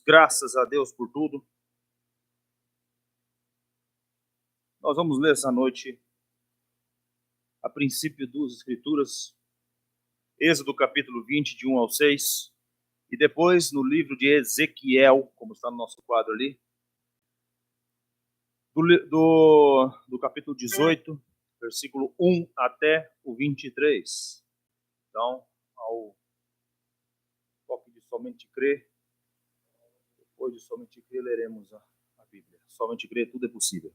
graças a Deus por tudo. Nós vamos ler essa noite, a princípio das Escrituras, Êxodo capítulo 20, de 1 ao 6, e depois no livro de Ezequiel, como está no nosso quadro ali, do capítulo 18, versículo 1 até o 23. Então, ao toque de somente crer, depois de somente crer, leremos a Bíblia. Somente crer, tudo é possível.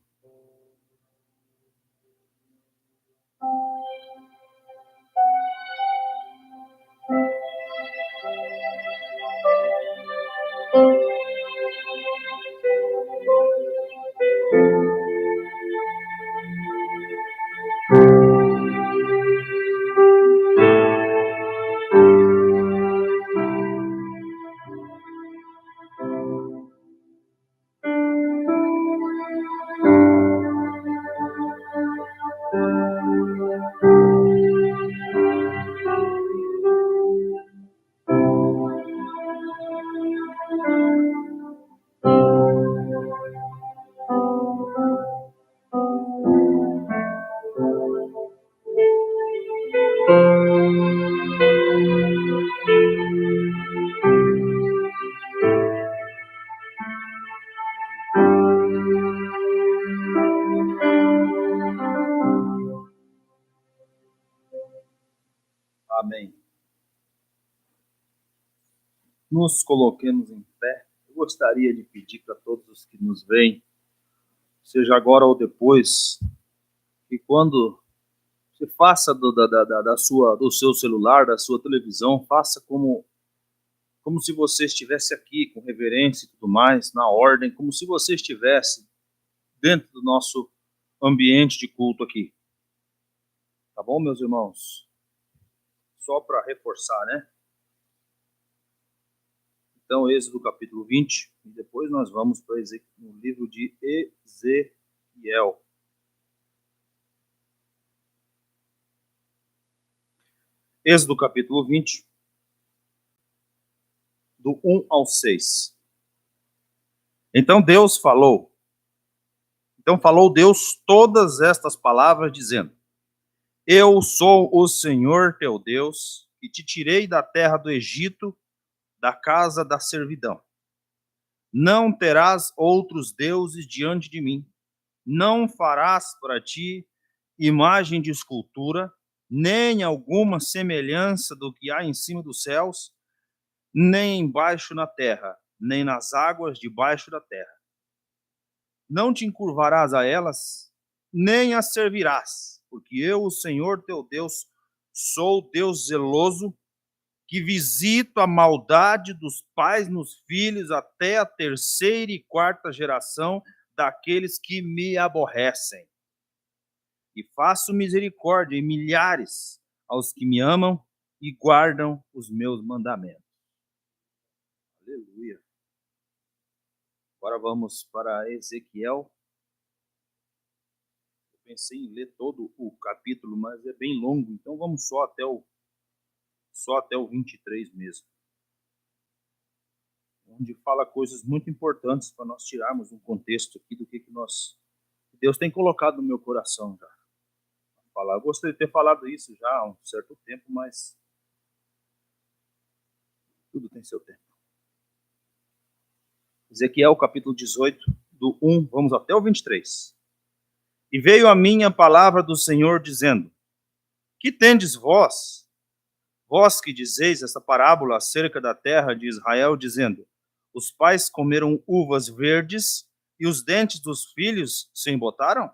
Amém. Nos coloquemos em pé. Eu gostaria de pedir para todos os que nos veem, seja agora ou depois, que quando você faça do seu celular, da sua televisão, faça como se você estivesse aqui, com reverência e tudo mais, na ordem, como se você estivesse dentro do nosso ambiente de culto aqui. Tá bom, meus irmãos? Só para reforçar, né? Então, Êxodo capítulo 20, e depois nós vamos para o livro de Ezequiel. Êxodo capítulo 20, do 1 ao 6. Então falou Deus todas estas palavras, dizendo: Eu sou o Senhor teu Deus, que te tirei da terra do Egito, da casa da servidão. Não terás outros deuses diante de mim. Não farás para ti imagem de escultura, nem alguma semelhança do que há em cima dos céus, nem embaixo na terra, nem nas águas debaixo da terra. Não te encurvarás a elas, nem as servirás, porque eu, o Senhor teu Deus, sou Deus zeloso, que visito a maldade dos pais nos filhos até a terceira e quarta geração daqueles que me aborrecem. E faço misericórdia em milhares aos que me amam e guardam os meus mandamentos. Aleluia. Agora vamos para Ezequiel. Eu pensei em ler todo o capítulo, mas é bem longo, então vamos só até o 23 mesmo. Onde fala coisas muito importantes para nós tirarmos um contexto aqui do que Deus tem colocado no meu coração já. Eu gostaria de ter falado isso já há um certo tempo, mas tudo tem seu tempo. Ezequiel capítulo 18, do 1, vamos até o 23. E veio a mim a palavra do Senhor dizendo: Que tendes vós que dizeis essa parábola acerca da terra de Israel, dizendo: Os pais comeram uvas verdes e os dentes dos filhos se embotaram?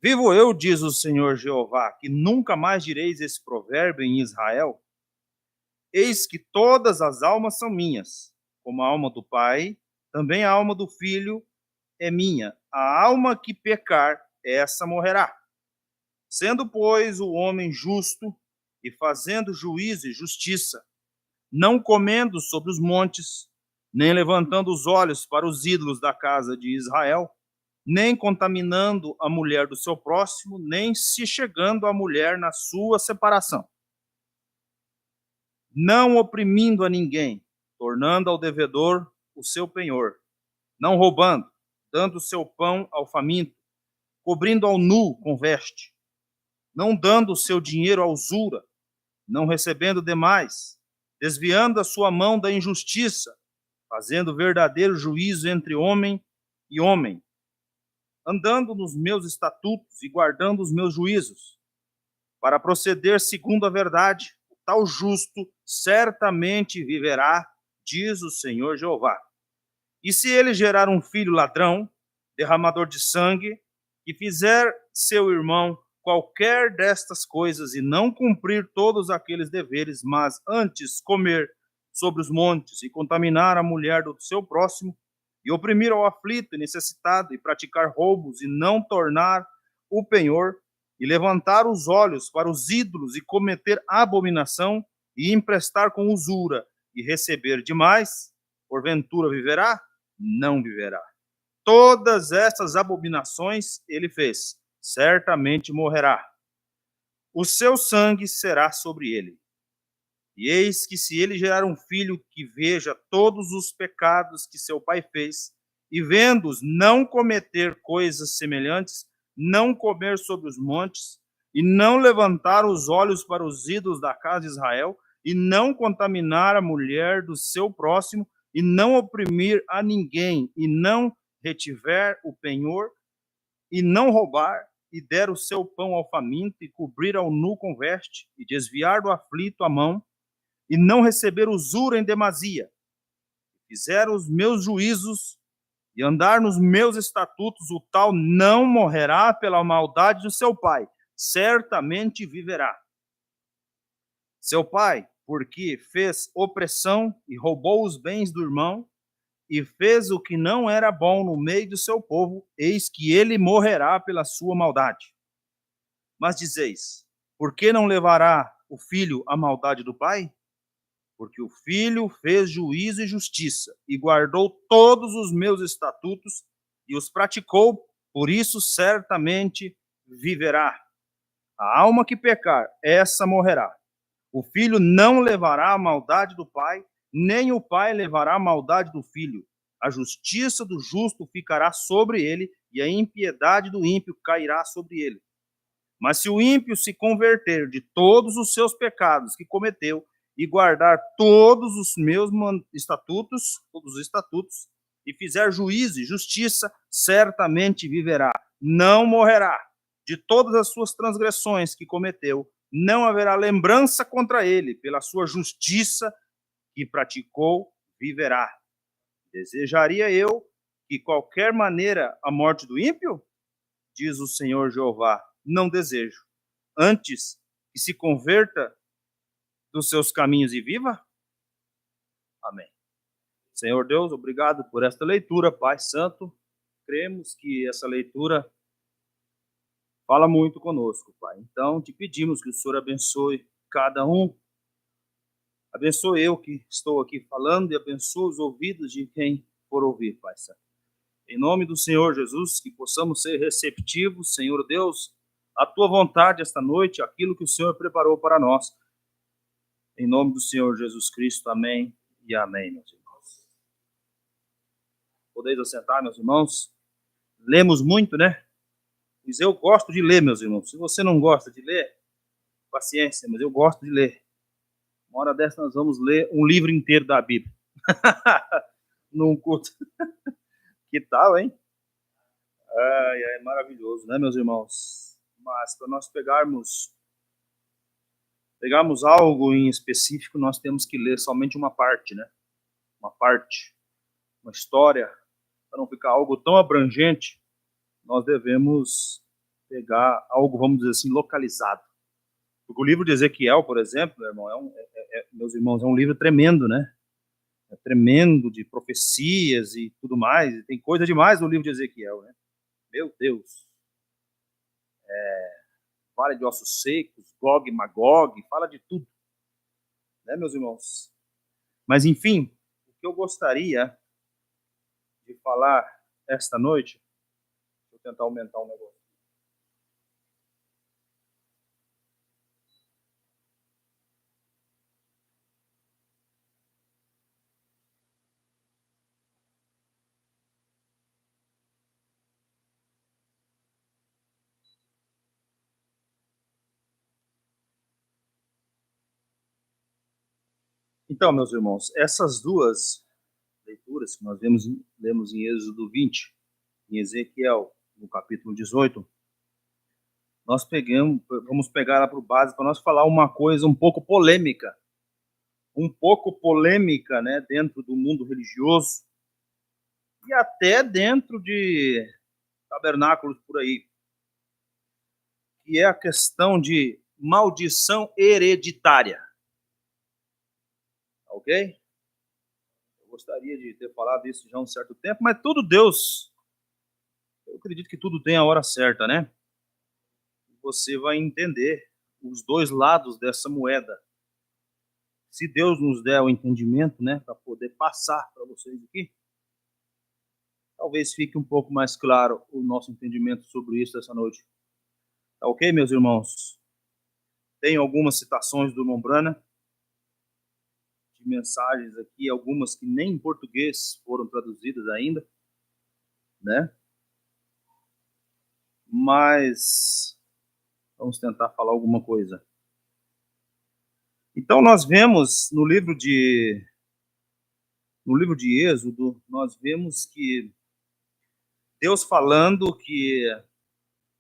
Vivo eu, diz o Senhor Jeová, que nunca mais direis esse provérbio em Israel. Eis que todas as almas são minhas, como a alma do pai, também a alma do filho é minha. A alma que pecar, essa morrerá. Sendo, pois, o homem justo e fazendo juízo e justiça, não comendo sobre os montes, nem levantando os olhos para os ídolos da casa de Israel, nem contaminando a mulher do seu próximo, nem se chegando à mulher na sua separação, não oprimindo a ninguém, tornando ao devedor o seu penhor, não roubando, dando o seu pão ao faminto, cobrindo ao nu com veste, não dando o seu dinheiro à usura, não recebendo demais, desviando a sua mão da injustiça, fazendo verdadeiro juízo entre homem e homem, andando nos meus estatutos e guardando os meus juízos, para proceder segundo a verdade, o tal justo certamente viverá, diz o Senhor Jeová. E se ele gerar um filho ladrão, derramador de sangue, e fizer seu irmão qualquer destas coisas e não cumprir todos aqueles deveres, mas antes comer sobre os montes e contaminar a mulher do seu próximo, e oprimir ao aflito e necessitado, e praticar roubos e não tornar o penhor, e levantar os olhos para os ídolos e cometer abominação, e emprestar com usura e receber demais, porventura viverá? Não viverá. Todas essas abominações ele fez, certamente morrerá. O seu sangue será sobre ele. E eis que se ele gerar um filho que veja todos os pecados que seu pai fez, e vendo-os não cometer coisas semelhantes, não comer sobre os montes, e não levantar os olhos para os ídolos da casa de Israel, e não contaminar a mulher do seu próximo, e não oprimir a ninguém, e não retiver o penhor, e não roubar, e der o seu pão ao faminto, e cobrir ao nu com veste, e desviar do aflito a mão, e não receber usura em demasia, fizer os meus juízos e andar nos meus estatutos, o tal não morrerá pela maldade do seu pai, certamente viverá. Seu pai, porque fez opressão e roubou os bens do irmão, e fez o que não era bom no meio do seu povo, eis que ele morrerá pela sua maldade. Mas dizeis, por que não levará o filho a maldade do pai? Porque o filho fez juízo e justiça, e guardou todos os meus estatutos, e os praticou, por isso certamente viverá. A alma que pecar, essa morrerá. O filho não levará a maldade do pai, nem o pai levará a maldade do filho. A justiça do justo ficará sobre ele, e a impiedade do ímpio cairá sobre ele. Mas se o ímpio se converter de todos os seus pecados que cometeu, e guardar todos os meus estatutos, e fizer juízo e justiça, certamente viverá, não morrerá. De todas as suas transgressões que cometeu, não haverá lembrança contra ele, pela sua justiça que praticou, viverá. Desejaria eu que qualquer maneira a morte do ímpio? Diz o Senhor Jeová, não desejo. Antes que se converta dos seus caminhos e viva? Amém. Senhor Deus, obrigado por esta leitura, Pai Santo. Cremos que essa leitura fala muito conosco, Pai. Então, te pedimos que o Senhor abençoe cada um. Abençoe eu que estou aqui falando e abençoe os ouvidos de quem for ouvir, Pai Santo. Em nome do Senhor Jesus, que possamos ser receptivos, Senhor Deus, à tua vontade esta noite, aquilo que o Senhor preparou para nós. Em nome do Senhor Jesus Cristo, amém e amém, meus irmãos. Podeis assentar, meus irmãos. Lemos muito, né? Mas eu gosto de ler, meus irmãos. Se você não gosta de ler, paciência, mas eu gosto de ler. Uma hora dessa nós vamos ler um livro inteiro da Bíblia. Num culto. Que tal, hein? É maravilhoso, né, meus irmãos? Mas para nós pegarmos algo em específico, nós temos que ler somente uma parte, né? Uma parte, uma história, para não ficar algo tão abrangente, nós devemos pegar algo, vamos dizer assim, localizado. Porque o livro de Ezequiel, por exemplo, meu irmão, meus irmãos, é um livro tremendo, né? É tremendo, de profecias e tudo mais. E tem coisa demais no livro de Ezequiel, né? Meu Deus. Fala de ossos secos, Gog e Magog, fala de tudo, né, meus irmãos? Mas, enfim, o que eu gostaria de falar esta noite, vou tentar aumentar o negócio. Então, meus irmãos, essas duas leituras que nós lemos em Êxodo 20, em Ezequiel, no capítulo 18, vamos pegar ela para o base para nós falar uma coisa um pouco polêmica, né, dentro do mundo religioso e até dentro de tabernáculos por aí, que é a questão de maldição hereditária, ok? Eu gostaria de ter falado isso já há um certo tempo, mas tudo Deus, eu acredito que tudo tem a hora certa, né? Você vai entender os dois lados dessa moeda. Se Deus nos der o entendimento, né, para poder passar para vocês aqui, talvez fique um pouco mais claro o nosso entendimento sobre isso essa noite. Tá ok, meus irmãos? Tem algumas citações do Lombrana, de mensagens aqui, algumas que nem em português foram traduzidas ainda, né? Mas vamos tentar falar alguma coisa. Então nós vemos no livro de Êxodo, nós vemos que Deus falando que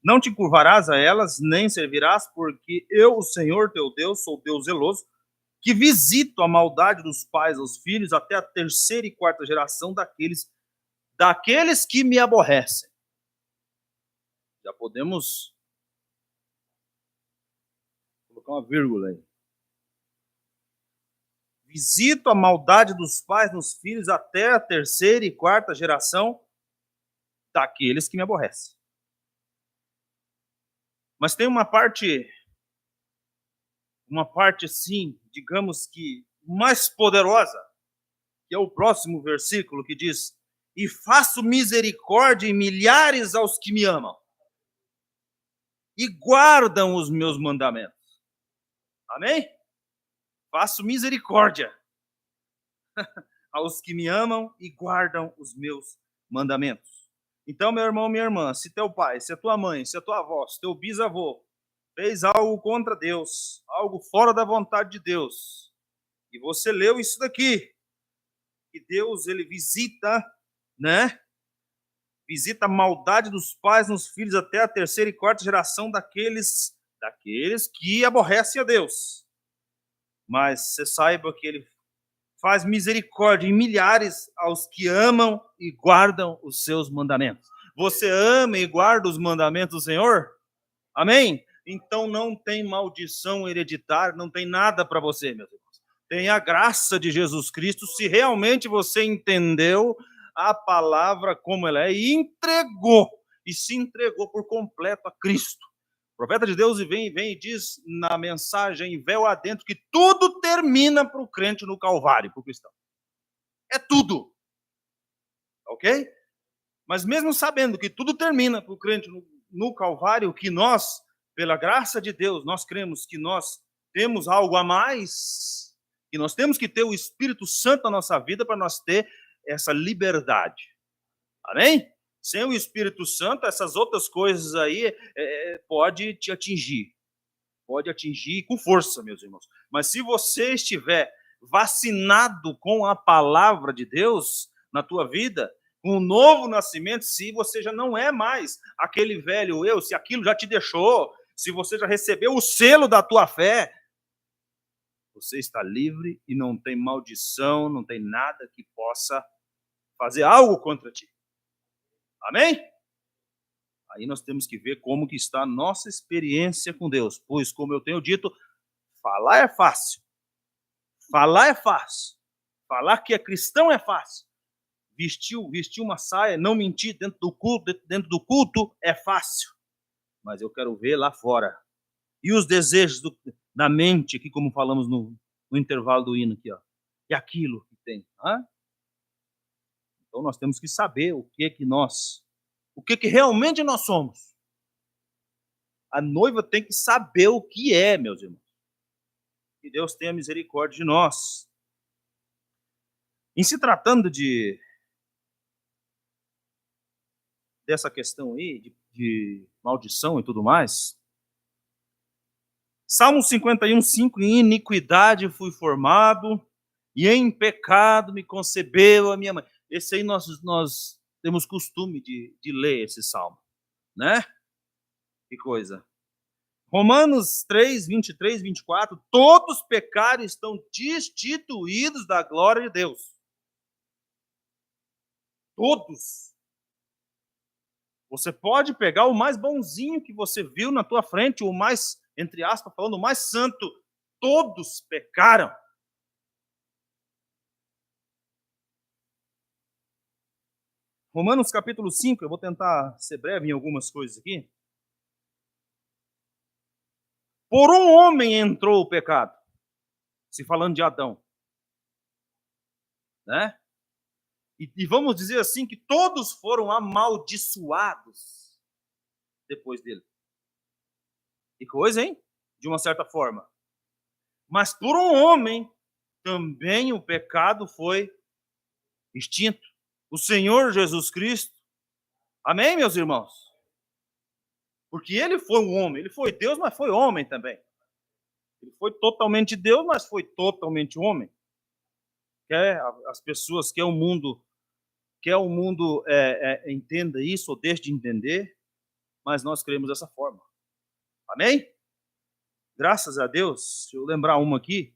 não te curvarás a elas, nem servirás, porque eu, o Senhor teu Deus, sou Deus zeloso, que visito a maldade dos pais aos filhos até a terceira e quarta geração daqueles que me aborrecem. Já podemos colocar uma vírgula aí. Visito a maldade dos pais nos filhos até a terceira e quarta geração daqueles que me aborrecem. Mas tem uma parte assim, digamos que mais poderosa, que é o próximo versículo que diz: e faço misericórdia em milhares aos que me amam e guardam os meus mandamentos. Amém? Faço misericórdia aos que me amam e guardam os meus mandamentos. Então, meu irmão, minha irmã, se teu pai, se a tua mãe, se a tua avó, se teu bisavô fez algo contra Deus, algo fora da vontade de Deus, e você leu isso daqui, que Deus ele visita, né? Visita a maldade dos pais nos filhos até a terceira e quarta geração daqueles que aborrecem a Deus. Mas você saiba que ele faz misericórdia em milhares aos que amam e guardam os seus mandamentos. Você ama e guarda os mandamentos do Senhor? Amém? Então não tem maldição hereditária, não tem nada para você, meus irmãos. Tem a graça de Jesus Cristo, se realmente você entendeu a palavra como ela é e se entregou por completo a Cristo. O profeta de Deus vem e diz na mensagem véu adentro que tudo termina para o crente no Calvário, para o cristão. É tudo. Ok? Mas mesmo sabendo que tudo termina para o crente no Calvário, que nós, pela graça de Deus, nós cremos que nós temos algo a mais, que nós temos que ter o Espírito Santo na nossa vida para nós ter essa liberdade. Amém? Sem o Espírito Santo, essas outras coisas aí pode te atingir. Pode atingir com força, meus irmãos. Mas se você estiver vacinado com a palavra de Deus na tua vida, com um novo nascimento, se você já não é mais aquele velho eu, se aquilo já te deixou, se você já recebeu o selo da tua fé, você está livre e não tem maldição, não tem nada que possa fazer algo contra ti. Amém? Aí nós temos que ver como que está a nossa experiência com Deus, pois, como eu tenho dito, falar é fácil. Falar é fácil. Falar que é cristão é fácil. Vestir uma saia, não mentir dentro do culto é fácil. Mas eu quero ver lá fora. E os desejos da mente, aqui como falamos no intervalo do hino aqui, ó. E aquilo que tem. Então nós temos que saber o que realmente nós somos. A noiva tem que saber o que é, meus irmãos. Que Deus tenha misericórdia de nós. Em se tratando dessa questão aí, de maldição e tudo mais, Salmo 51, 5, em iniquidade fui formado, E em pecado me concebeu a minha mãe. Esse aí nós temos costume de ler esse salmo, né? Que coisa. Romanos 3, 23, 24. Todos pecaram e estão destituídos da glória de Deus. Todos. Você pode pegar o mais bonzinho que você viu na tua frente, o mais, entre aspas, falando, o mais santo. Todos pecaram. Romanos capítulo 5, eu vou tentar ser breve em algumas coisas aqui. Por um homem entrou o pecado. Se falando de Adão. Né? E vamos dizer assim que todos foram amaldiçoados depois dele. Que coisa, hein? De uma certa forma. Mas por um homem também o pecado foi extinto. O Senhor Jesus Cristo. Amém, meus irmãos? Porque ele foi um homem. Ele foi Deus, mas foi homem também. Ele foi totalmente Deus, mas foi totalmente homem. Quer as pessoas, quer o mundo entenda isso ou deixe de entender, mas nós cremos dessa forma. Amém? Graças a Deus. Deixa eu lembrar uma aqui.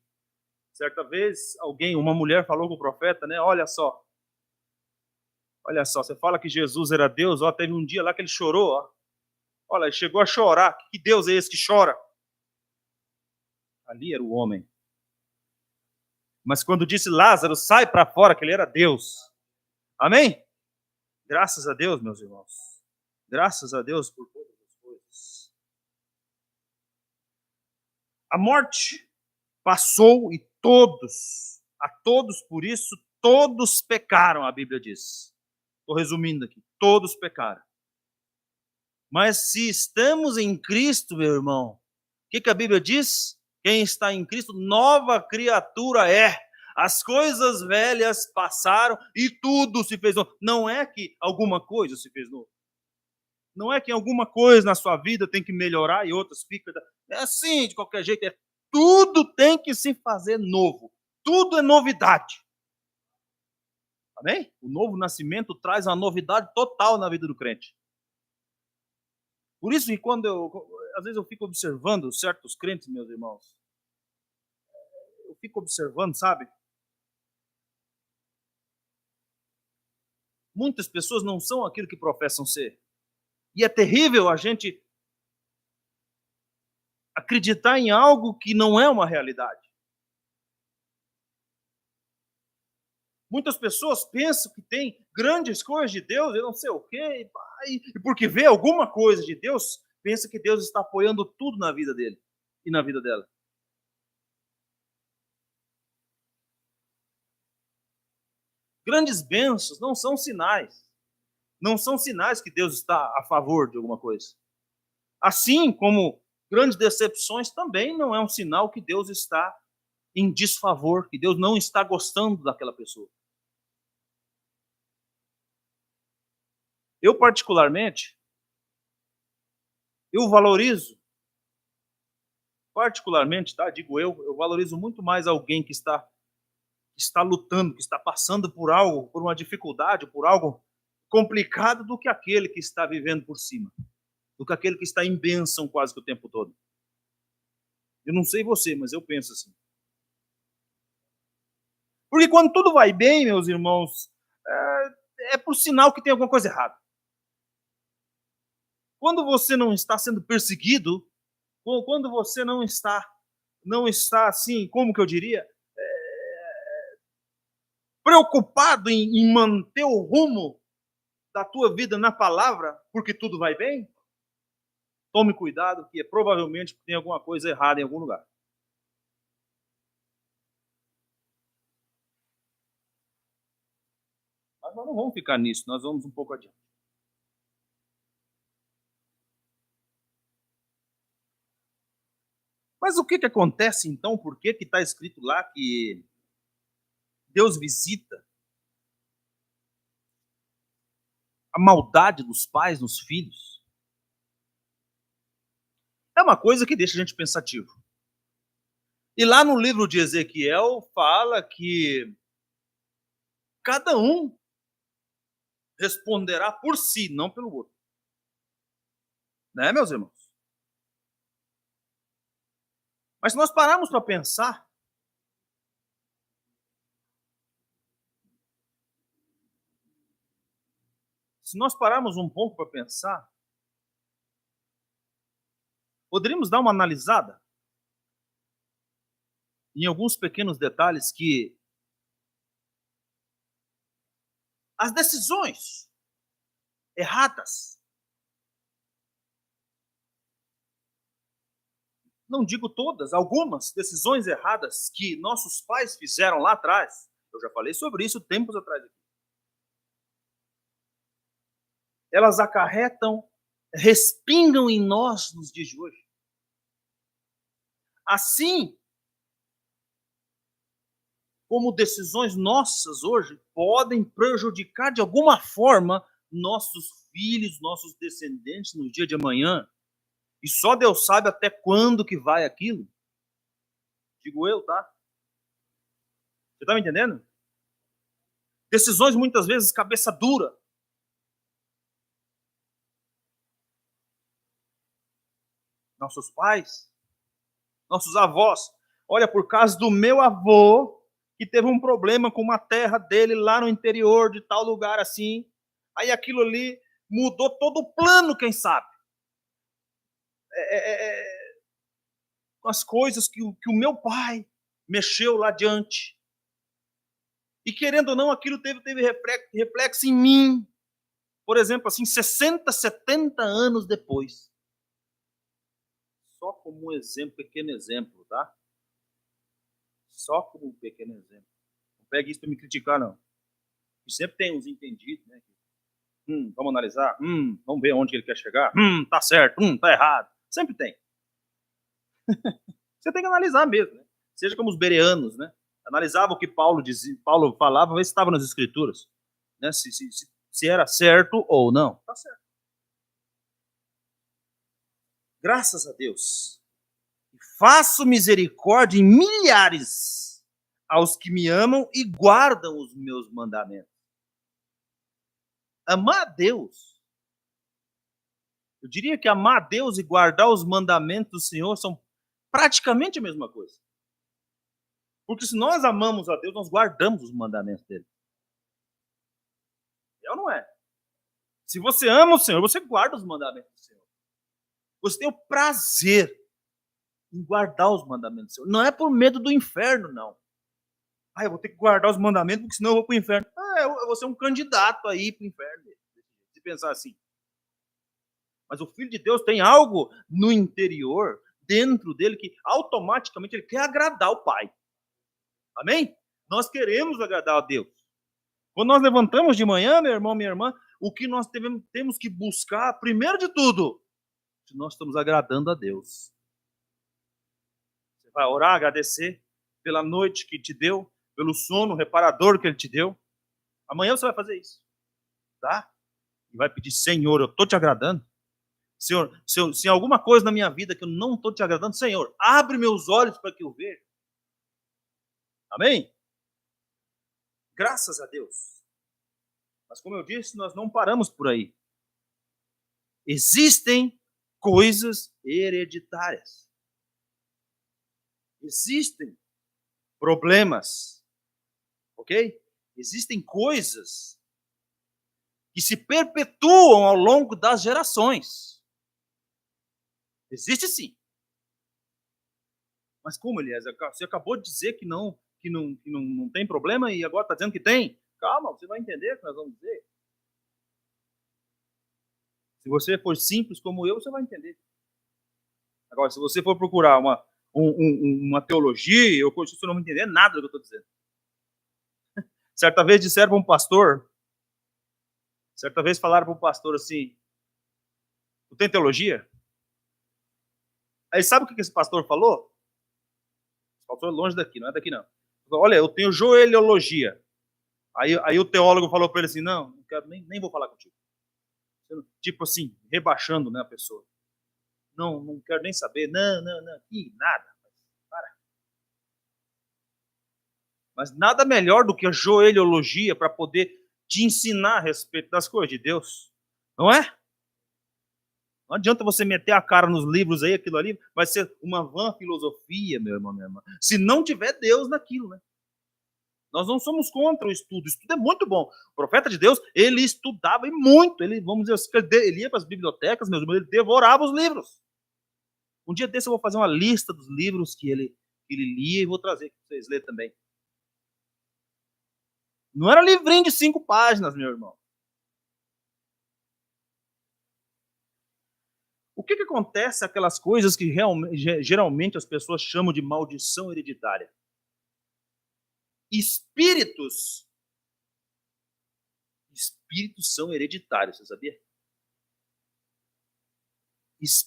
Certa vez, uma mulher falou com o profeta, né? Olha só, você fala que Jesus era Deus, ó, teve um dia lá que ele chorou, ó. Olha, ele chegou a chorar. Que Deus é esse que chora? Ali era o homem. Mas quando disse Lázaro, sai para fora, que ele era Deus. Amém? Graças a Deus, meus irmãos. Graças a Deus por todas as coisas. A morte passou e a todos por isso, todos pecaram, a Bíblia diz. Estou resumindo aqui. Todos pecaram. Mas se estamos em Cristo, meu irmão, o que a Bíblia diz? Quem está em Cristo, nova criatura é. As coisas velhas passaram e tudo se fez novo. Não é que alguma coisa se fez novo. Não é que alguma coisa na sua vida tem que melhorar e outras ficam. É assim, de qualquer jeito. Tudo tem que se fazer novo. Tudo é novidade. Amém? O novo nascimento traz uma novidade total na vida do crente. Por isso que às vezes eu fico observando certos crentes, meus irmãos, eu fico observando, sabe? Muitas pessoas não são aquilo que professam ser. E é terrível a gente acreditar em algo que não é uma realidade. Muitas pessoas pensam que tem grandes coisas de Deus, eu não sei o quê, e porque vê alguma coisa de Deus, pensa que Deus está apoiando tudo na vida dele e na vida dela. Grandes bênçãos não são sinais. Não são sinais que Deus está a favor de alguma coisa. Assim como grandes decepções também não é um sinal que Deus está em desfavor, que Deus não está gostando daquela pessoa. Eu, particularmente, eu valorizo, tá? Digo eu valorizo muito mais alguém que está lutando, que está passando por algo, por uma dificuldade, por algo complicado, do que aquele que está vivendo por cima, do que aquele que está em bênção quase que o tempo todo. Eu não sei você, mas eu penso assim. Porque quando tudo vai bem, meus irmãos, é por sinal que tem alguma coisa errada. Quando você não está sendo perseguido, quando você não está assim, como que eu diria, preocupado em manter o rumo da tua vida na palavra, porque tudo vai bem, tome cuidado, que provavelmente tem alguma coisa errada em algum lugar. Mas nós não vamos ficar nisso, nós vamos um pouco adiante. Mas o que acontece então? Por que está escrito lá que Deus visita a maldade dos pais nos filhos? É uma coisa que deixa a gente pensativo. E lá no livro de Ezequiel fala que cada um responderá por si, não pelo outro. Né, meus irmãos? Mas se nós pararmos para pensar, se nós pararmos um pouco para pensar, poderíamos dar uma analisada em alguns pequenos detalhes que as decisões erradas, não digo todas, algumas decisões erradas que nossos pais fizeram lá atrás, eu já falei sobre isso tempos atrás aqui, elas acarretam, respingam em nós nos dias de hoje. Assim como decisões nossas hoje podem prejudicar de alguma forma nossos filhos, nossos descendentes no dia de amanhã. E só Deus sabe até quando que vai aquilo. Digo eu, tá? Você tá me entendendo? Decisões muitas vezes cabeça dura. Nossos pais, nossos avós. Olha, por causa do meu avô, que teve um problema com uma terra dele lá no interior de tal lugar assim. Aí aquilo ali mudou todo o plano, quem sabe? Com as coisas que o meu pai mexeu lá adiante. E querendo ou não, aquilo teve reflexo em mim. Por exemplo, assim, 60, 70 anos depois. Só como um exemplo, pequeno exemplo, tá? Só como um pequeno exemplo. Não pegue isso para me criticar, não. E sempre tem uns entendidos, né? Vamos analisar. Vamos ver onde ele quer chegar. Tá certo. Tá errado. Sempre tem. Você tem que analisar mesmo, né? Seja como os bereanos, né? Analisava o que Paulo dizia, Paulo falava, ver se estava nas escrituras, né? Se era certo ou não. Tá certo. Graças a Deus. Faço misericórdia em milhares aos que me amam e guardam os meus mandamentos. Amar a Deus. Eu diria que amar a Deus e guardar os mandamentos do Senhor são praticamente a mesma coisa. Porque se nós amamos a Deus, nós guardamos os mandamentos dele. É ou não é? Se você ama o Senhor, você guarda os mandamentos do Senhor. Você tem o prazer em guardar os mandamentos do Senhor. Não é por medo do inferno, não. Eu vou ter que guardar os mandamentos, porque senão eu vou para o inferno. Eu vou ser um candidato aí para o inferno. Se pensar assim. Mas o Filho de Deus tem algo no interior, dentro dele, que automaticamente ele quer agradar o Pai. Amém? Nós queremos agradar a Deus. Quando nós levantamos de manhã, meu irmão, minha irmã, o que nós temos que buscar, primeiro de tudo, se nós estamos agradando a Deus. Você vai orar, agradecer pela noite que te deu, pelo sono reparador que ele te deu. Amanhã você vai fazer isso. Tá? E vai pedir, Senhor, eu estou te agradando? Senhor, se alguma coisa na minha vida que eu não estou te agradando, Senhor, abre meus olhos para que eu veja. Amém? Graças a Deus. Mas como eu disse, nós não paramos por aí. Existem coisas hereditárias. Existem problemas. Ok? Existem coisas que se perpetuam ao longo das gerações. Existe sim. Mas como, Eliezer? Você acabou de dizer que não tem problema e agora está dizendo que tem? Calma, você vai entender o que nós vamos dizer. Se você for simples como eu, você vai entender. Agora, se você for procurar uma teologia, você não vai entender nada do que eu estou dizendo. Certa vez disseram para um pastor, certa vez falaram para um pastor assim, tu tem teologia? Aí sabe o que esse pastor falou? Esse pastor é longe daqui, não é daqui não. Falou, olha, eu tenho joelhologia. Aí o teólogo falou para ele assim, não quero, nem vou falar contigo. Tipo assim, rebaixando, né, a pessoa. Não quero nem saber, não, nada. Para. Mas nada melhor do que a joelhologia para poder te ensinar a respeito das coisas de Deus. Não é? Não adianta você meter a cara nos livros aí, aquilo ali vai ser uma vã filosofia, meu irmão, minha irmã. Se não tiver Deus naquilo, né? Nós não somos contra o estudo. O estudo é muito bom. O profeta de Deus, ele estudava e muito. Ele, vamos dizer assim, ele ia para as bibliotecas, meus irmãos, ele devorava os livros. Um dia desse eu vou fazer uma lista dos livros que ele lia e vou trazer para vocês lerem também. Não era livrinho de 5 páginas, meu irmão. O que acontece aquelas coisas que geralmente as pessoas chamam de maldição hereditária? Espíritos são hereditários, você sabia?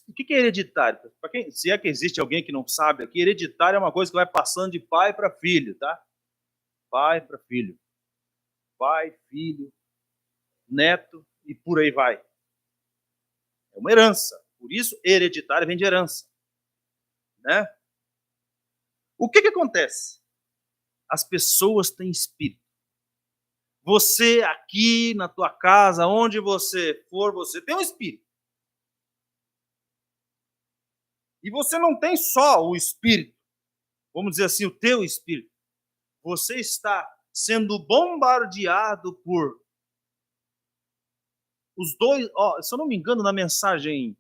O que é hereditário? Se é que existe alguém que não sabe aqui, hereditário é uma coisa que vai passando de pai para filho, tá? Pai para filho. Pai, filho, neto e por aí vai. É uma herança. Por isso, hereditário vem de herança. Né? O que acontece? As pessoas têm espírito. Você aqui na tua casa, onde você for, você tem um espírito. E você não tem só o espírito, vamos dizer assim, o teu espírito. Você está sendo bombardeado por os dois, se eu não me engano, na mensagem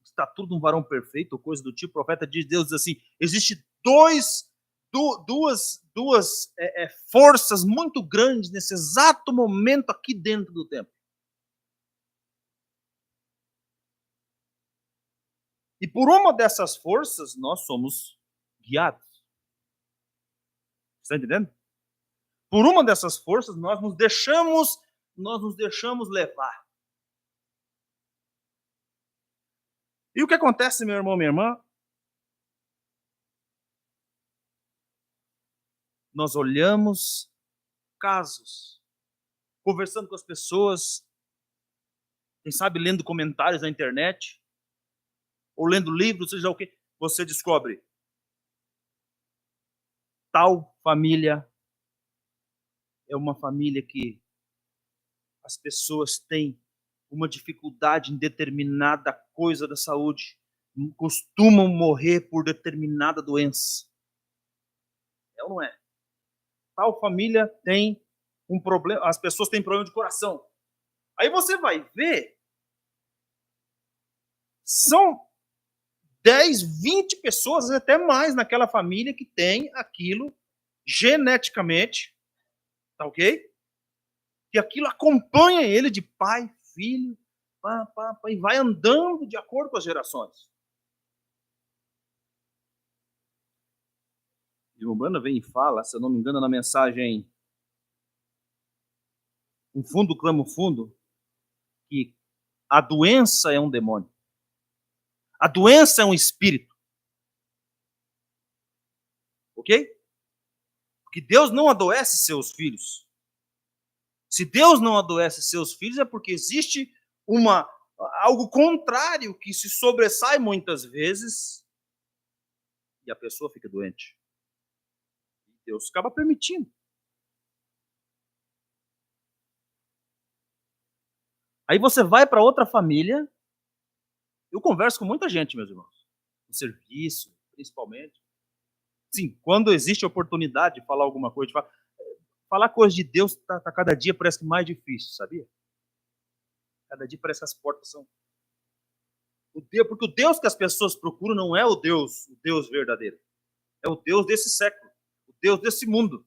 Estatuto de um Varão Perfeito, ou coisa do tipo, o profeta de Deus diz assim, existe duas forças muito grandes nesse exato momento aqui dentro do templo. E por uma dessas forças, nós somos guiados. Está entendendo? Por uma dessas forças, nós nos deixamos levar. E o que acontece, meu irmão, minha irmã? Nós olhamos casos, conversando com as pessoas, quem sabe lendo comentários na internet, ou lendo livros, seja o que, você descobre tal família é uma família que as pessoas têm uma dificuldade em determinada coisa da saúde, costumam morrer por determinada doença. É ou não é? Tal família tem um problema, as pessoas têm problema de coração. Aí você vai ver, são 10, 20 pessoas, até mais, naquela família que tem aquilo geneticamente, tá ok? Que aquilo acompanha ele de pai, filho, e vai andando de acordo com as gerações. E o Umbanda vem e fala, se eu não me engano, na mensagem Um Fundo Clama o Fundo, que a doença é um demônio. A doença é um espírito. Ok? Porque Deus não adoece seus filhos. Se Deus não adoece seus filhos, é porque existe algo contrário que se sobressai muitas vezes e a pessoa fica doente. Deus acaba permitindo. Aí você vai para outra família. Eu converso com muita gente, meus irmãos. No serviço, principalmente. Sim, quando existe oportunidade de falar alguma coisa, falar coisa de Deus tá cada dia parece que mais difícil, sabia? Cada dia parece que as portas são... Porque o Deus que as pessoas procuram não é o Deus verdadeiro. É o Deus desse século, o Deus desse mundo.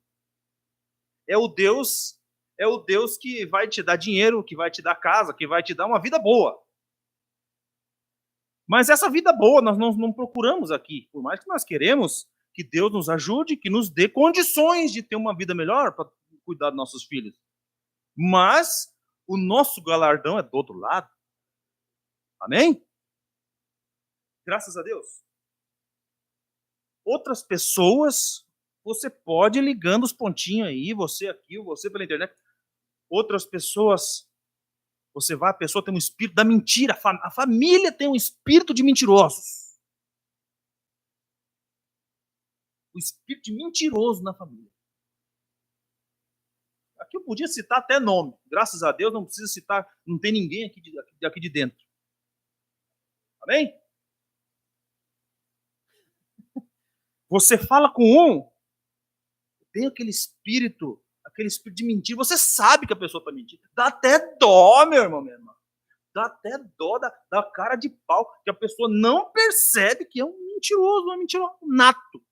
É o Deus que vai te dar dinheiro, que vai te dar casa, que vai te dar uma vida boa. Mas essa vida boa nós não procuramos aqui. Por mais que nós queremos que Deus nos ajude, que nos dê condições de ter uma vida melhor para cuidar dos nossos filhos. Mas o nosso galardão é do outro lado. Amém? Graças a Deus. Outras pessoas, você pode ir ligando os pontinhos aí, você aqui, você pela internet. Outras pessoas, você vai, a pessoa tem um espírito da mentira. A família tem um espírito de mentirosos. O espírito de mentiroso na família. Aqui eu podia citar até nome. Graças a Deus não precisa citar, não tem ninguém aqui de dentro. Amém? Você fala com um, tem aquele espírito de mentira. Você sabe que a pessoa está mentindo. Dá até dó, meu irmão, minha irmã. Dá até dó da cara de pau, que a pessoa não percebe que é um mentiroso nato.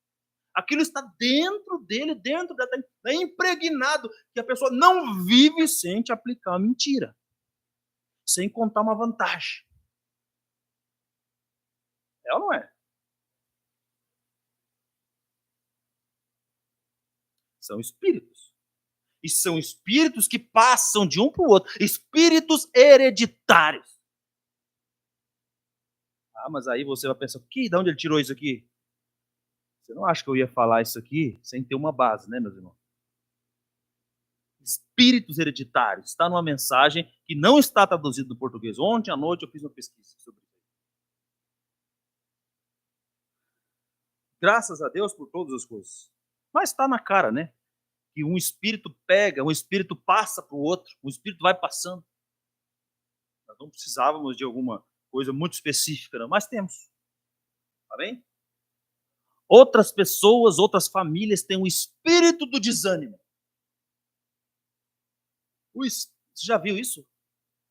Aquilo está dentro dele, é impregnado, que a pessoa não vive sem te aplicar uma mentira, sem contar uma vantagem. É ou não é? São espíritos. E são espíritos que passam de um para o outro. Espíritos hereditários. Ah, mas aí você vai pensar, de onde ele tirou isso aqui? Você não acha que eu ia falar isso aqui sem ter uma base, né, meus irmãos? Espíritos hereditários. Está numa mensagem que não está traduzida no português. Ontem à noite eu fiz uma pesquisa sobre isso. Graças a Deus por todas as coisas. Mas está na cara, né? Que um espírito pega, um espírito passa para o outro, um espírito vai passando. Nós não precisávamos de alguma coisa muito específica, não, mas temos. Tá bem? Outras pessoas, outras famílias têm o espírito do desânimo. Você já viu isso?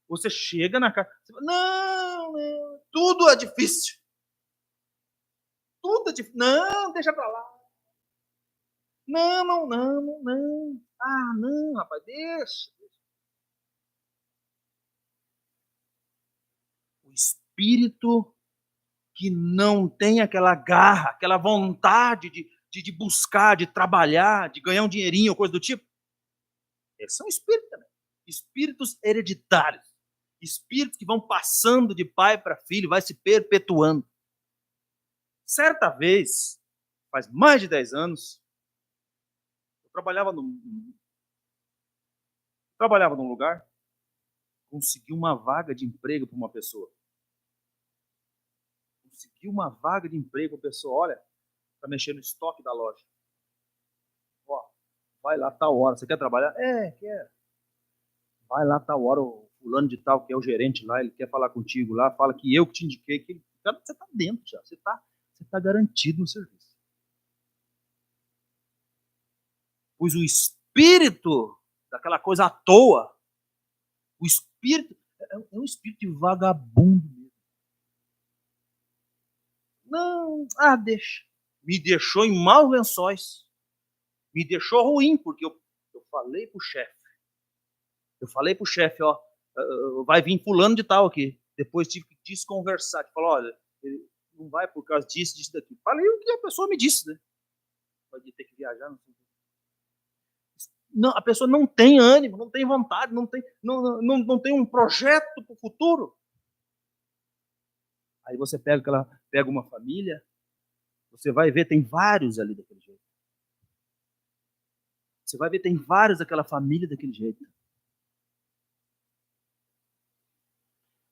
Você chega na casa, você fala, não, tudo é difícil. Tudo é difícil. Não, deixa pra lá. Não. Ah, não, rapaz, deixa. O espírito que não tem aquela garra, aquela vontade de buscar, de trabalhar, de ganhar um dinheirinho, coisa do tipo. Esses são espíritos também. Espíritos hereditários. Espíritos que vão passando de pai para filho, vai se perpetuando. Certa vez, faz mais de 10 anos, eu trabalhava num lugar, consegui uma vaga de emprego para uma pessoa. Consegui uma vaga de emprego para a pessoa, olha, para mexer no estoque da loja. Ó, vai lá tal hora, você quer trabalhar? Quero. Vai lá tal hora, o fulano de tal, que é o gerente lá, ele quer falar contigo lá, fala que eu que te indiquei, que você está dentro já, você está garantido no serviço. Pois o espírito daquela coisa à toa, o espírito é um espírito de vagabundo mesmo. Não, deixa. Me deixou em maus lençóis. Me deixou ruim, porque eu falei pro chefe. Ó, vai vir fulano de tal aqui. Depois tive que desconversar. Falou, olha, ele não vai por causa disso daqui. Falei o que a pessoa me disse, né? Pode ter que viajar, não sei. Não, a pessoa não tem ânimo, não tem vontade, não tem um projeto para o futuro. Aí você pega uma família, você vai ver, tem vários ali daquele jeito. Você vai ver, tem vários daquela família daquele jeito.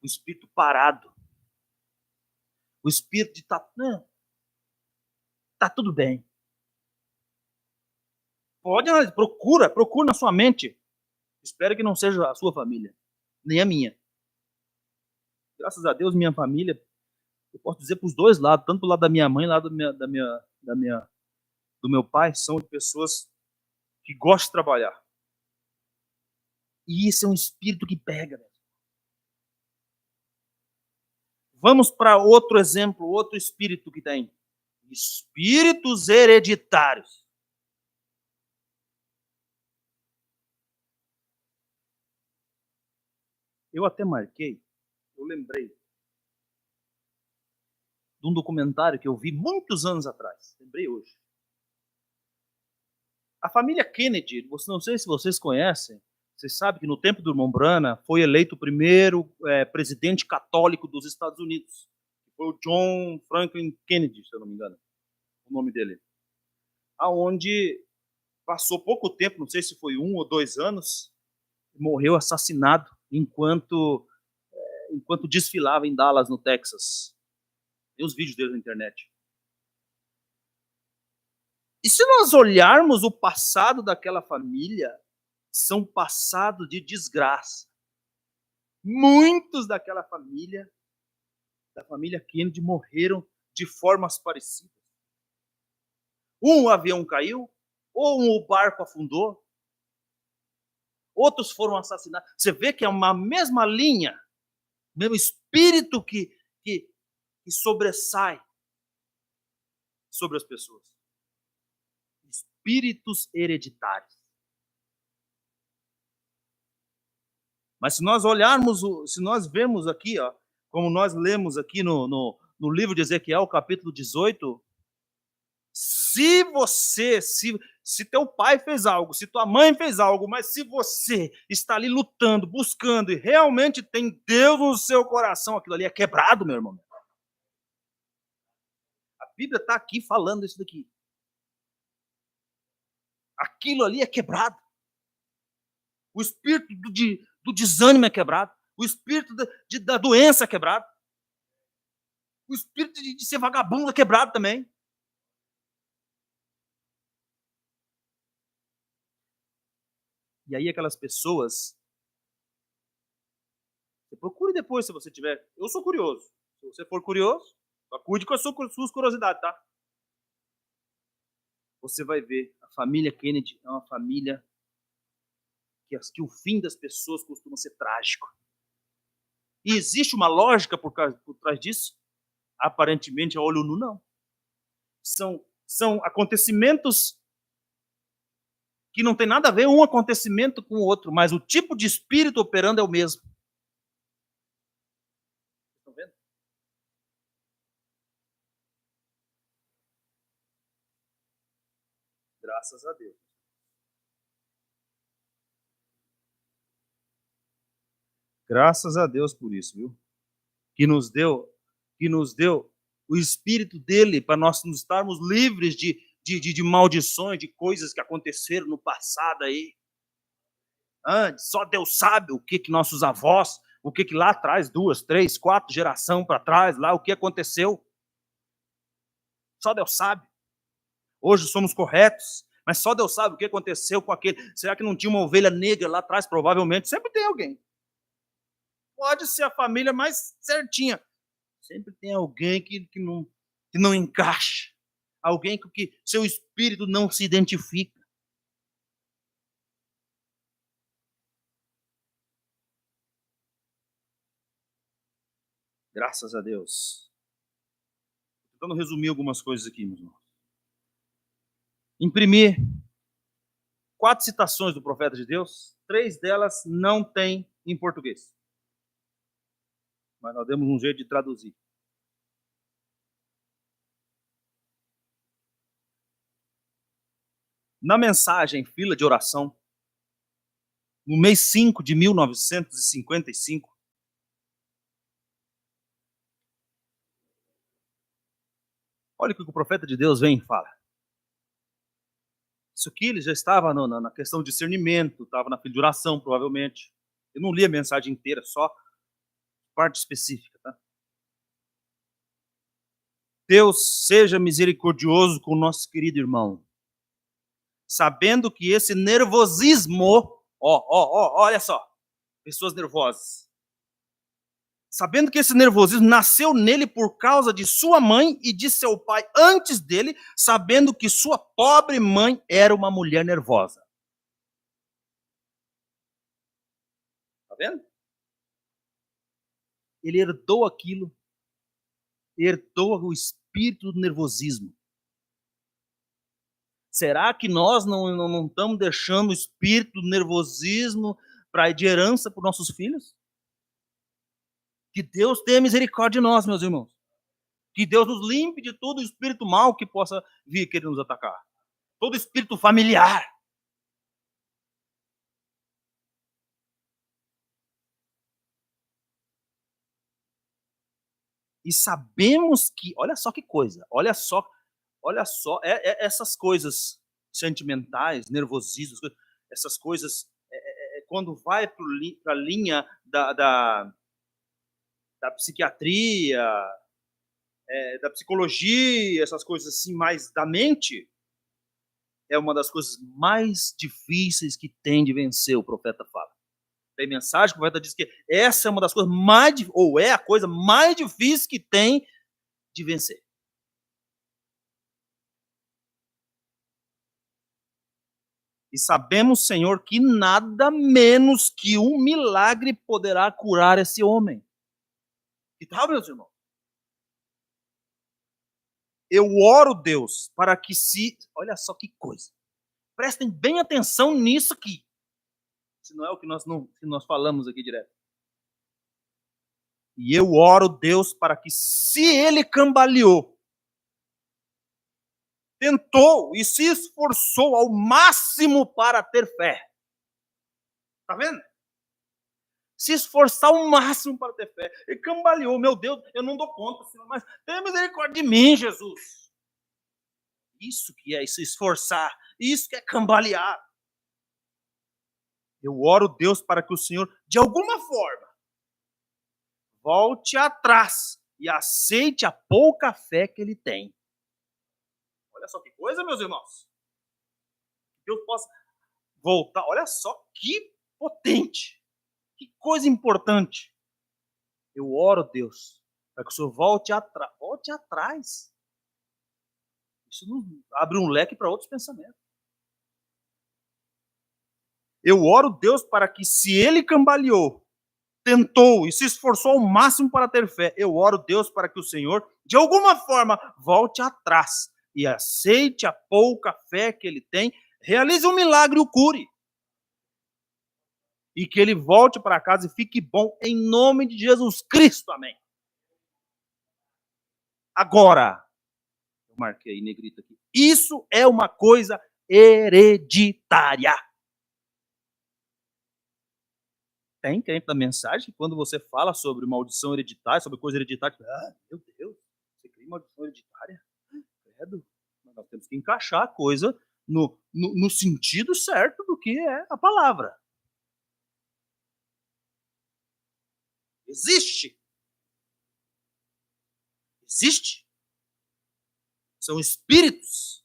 O espírito parado. O espírito de tá tudo bem. Pode, procura na sua mente. Espero que não seja a sua família, nem a minha. Graças a Deus, minha família, eu posso dizer para os dois lados, tanto do lado da minha mãe, lado do meu pai, são pessoas que gostam de trabalhar. E isso é um espírito que pega. Vamos para outro exemplo, outro espírito que tem. Espíritos hereditários. Eu até marquei, eu lembrei de um documentário que eu vi muitos anos atrás. Lembrei hoje. A família Kennedy, não sei se vocês conhecem, vocês sabem que no tempo do irmão Brana foi eleito o primeiro presidente católico dos Estados Unidos. Foi o John Franklin Kennedy, se eu não me engano, o nome dele. Aonde passou pouco tempo, não sei se foi 1 ou 2 anos, morreu assassinado enquanto desfilava em Dallas, no Texas. Tem os vídeos dele na internet. E se nós olharmos o passado daquela família, são passado de desgraça. Muitos daquela família, da família Kennedy, morreram de formas parecidas. Um avião caiu, ou um barco afundou, outros foram assassinados. Você vê que é uma mesma linha, mesmo espírito que sobressai sobre as pessoas. Espíritos hereditários. Mas se nós olharmos, se nós vemos aqui, ó, como nós lemos aqui no livro de Ezequiel, capítulo 18, se teu pai fez algo, se tua mãe fez algo, mas se você está ali lutando, buscando e realmente tem Deus no seu coração, aquilo ali é quebrado, meu irmão. A Bíblia está aqui falando isso daqui. Aquilo ali é quebrado. O espírito do desânimo é quebrado. O espírito da doença é quebrado. O espírito de ser vagabundo é quebrado também. E aí aquelas pessoas, você procure depois se você tiver. Eu sou curioso. Se você for curioso, cuide com as suas curiosidades, tá? Você vai ver, a família Kennedy é uma família que o fim das pessoas costuma ser trágico. E existe uma lógica por trás disso? Aparentemente, a olho nu, não. São acontecimentos que não tem nada a ver um acontecimento com o outro, mas o tipo de espírito operando é o mesmo. Estão vendo? Graças a Deus. Graças a Deus por isso, viu? Que nos deu o espírito dele para nós estarmos livres de maldições, de coisas que aconteceram no passado aí. Só Deus sabe o que nossos avós, o que lá atrás, 2, 3, 4 gerações para trás, lá o que aconteceu. Só Deus sabe. Hoje somos corretos, mas só Deus sabe o que aconteceu com aquele. Será que não tinha uma ovelha negra lá atrás? Provavelmente sempre tem alguém. Pode ser a família mais certinha. Sempre tem alguém que não encaixa. Alguém que seu espírito não se identifica. Graças a Deus. Estou tentando resumir algumas coisas aqui, meus irmãos. Imprimir 4 citações do profeta de Deus, 3 delas não tem em português. Mas nós demos um jeito de traduzir. Na mensagem Fila de Oração, no mês 5 de 1955, olha o que o profeta de Deus vem e fala. Isso aqui ele já estava na questão de discernimento, estava na fila de oração, provavelmente. Eu não li a mensagem inteira, só parte específica. Tá? Deus seja misericordioso com o nosso querido irmão, sabendo que esse nervosismo, olha só, pessoas nervosas, sabendo que esse nervosismo nasceu nele por causa de sua mãe e de seu pai antes dele, sabendo que sua pobre mãe era uma mulher nervosa. Tá vendo? Ele herdou aquilo, herdou o espírito do nervosismo. Será que nós não estamos deixando o espírito do nervosismo para de herança para os nossos filhos? Que Deus tenha misericórdia de nós, meus irmãos. Que Deus nos limpe de todo espírito mal que possa vir querer nos atacar. Todo espírito familiar. E sabemos que, olha só que coisa, olha só, essas coisas sentimentais, nervosismos, essas coisas, quando vai para a linha da psiquiatria, da psicologia, essas coisas assim mais da mente, é uma das coisas mais difíceis que tem de vencer, o profeta fala. Tem mensagem que o profeta diz que essa é uma das coisas ou é a coisa mais difícil que tem de vencer. E sabemos, Senhor, que nada menos que um milagre poderá curar esse homem. Que tal, meus irmãos? Eu oro, Deus, para que olha só que coisa. Prestem bem atenção nisso aqui. Se não é o que nós falamos aqui direto. E eu oro, Deus, para que se ele cambaleou, tentou e se esforçou ao máximo para ter fé. Tá vendo? Se esforçar ao máximo para ter fé. E cambaleou, meu Deus, eu não dou conta, Senhor, mas tenha misericórdia de mim, Jesus. Isso que é se esforçar, isso que é cambalear. Eu oro, Deus, para que o Senhor, de alguma forma, volte atrás e aceite a pouca fé que ele tem. Olha só que coisa, meus irmãos. Deus possa voltar. Olha só que potente. Que coisa importante. Eu oro, Deus, para que o Senhor volte atrás. Volte atrás. Isso não abre um leque para outros pensamentos. Eu oro, Deus, para que se ele cambaleou, tentou e se esforçou ao máximo para ter fé, eu oro, Deus, para que o Senhor, de alguma forma, volte atrás e aceite a pouca fé que ele tem, realize um milagre e o cure. E que ele volte para casa e fique bom, em nome de Jesus Cristo, amém. Agora, eu marquei negrito aqui, isso é uma coisa hereditária. Tem crente da mensagem que quando você fala sobre maldição hereditária, sobre coisa hereditária, meu Deus, você crê em maldição hereditária? Credo. Nós temos que encaixar a coisa no sentido certo do que é a palavra. Existe. Existe. São espíritos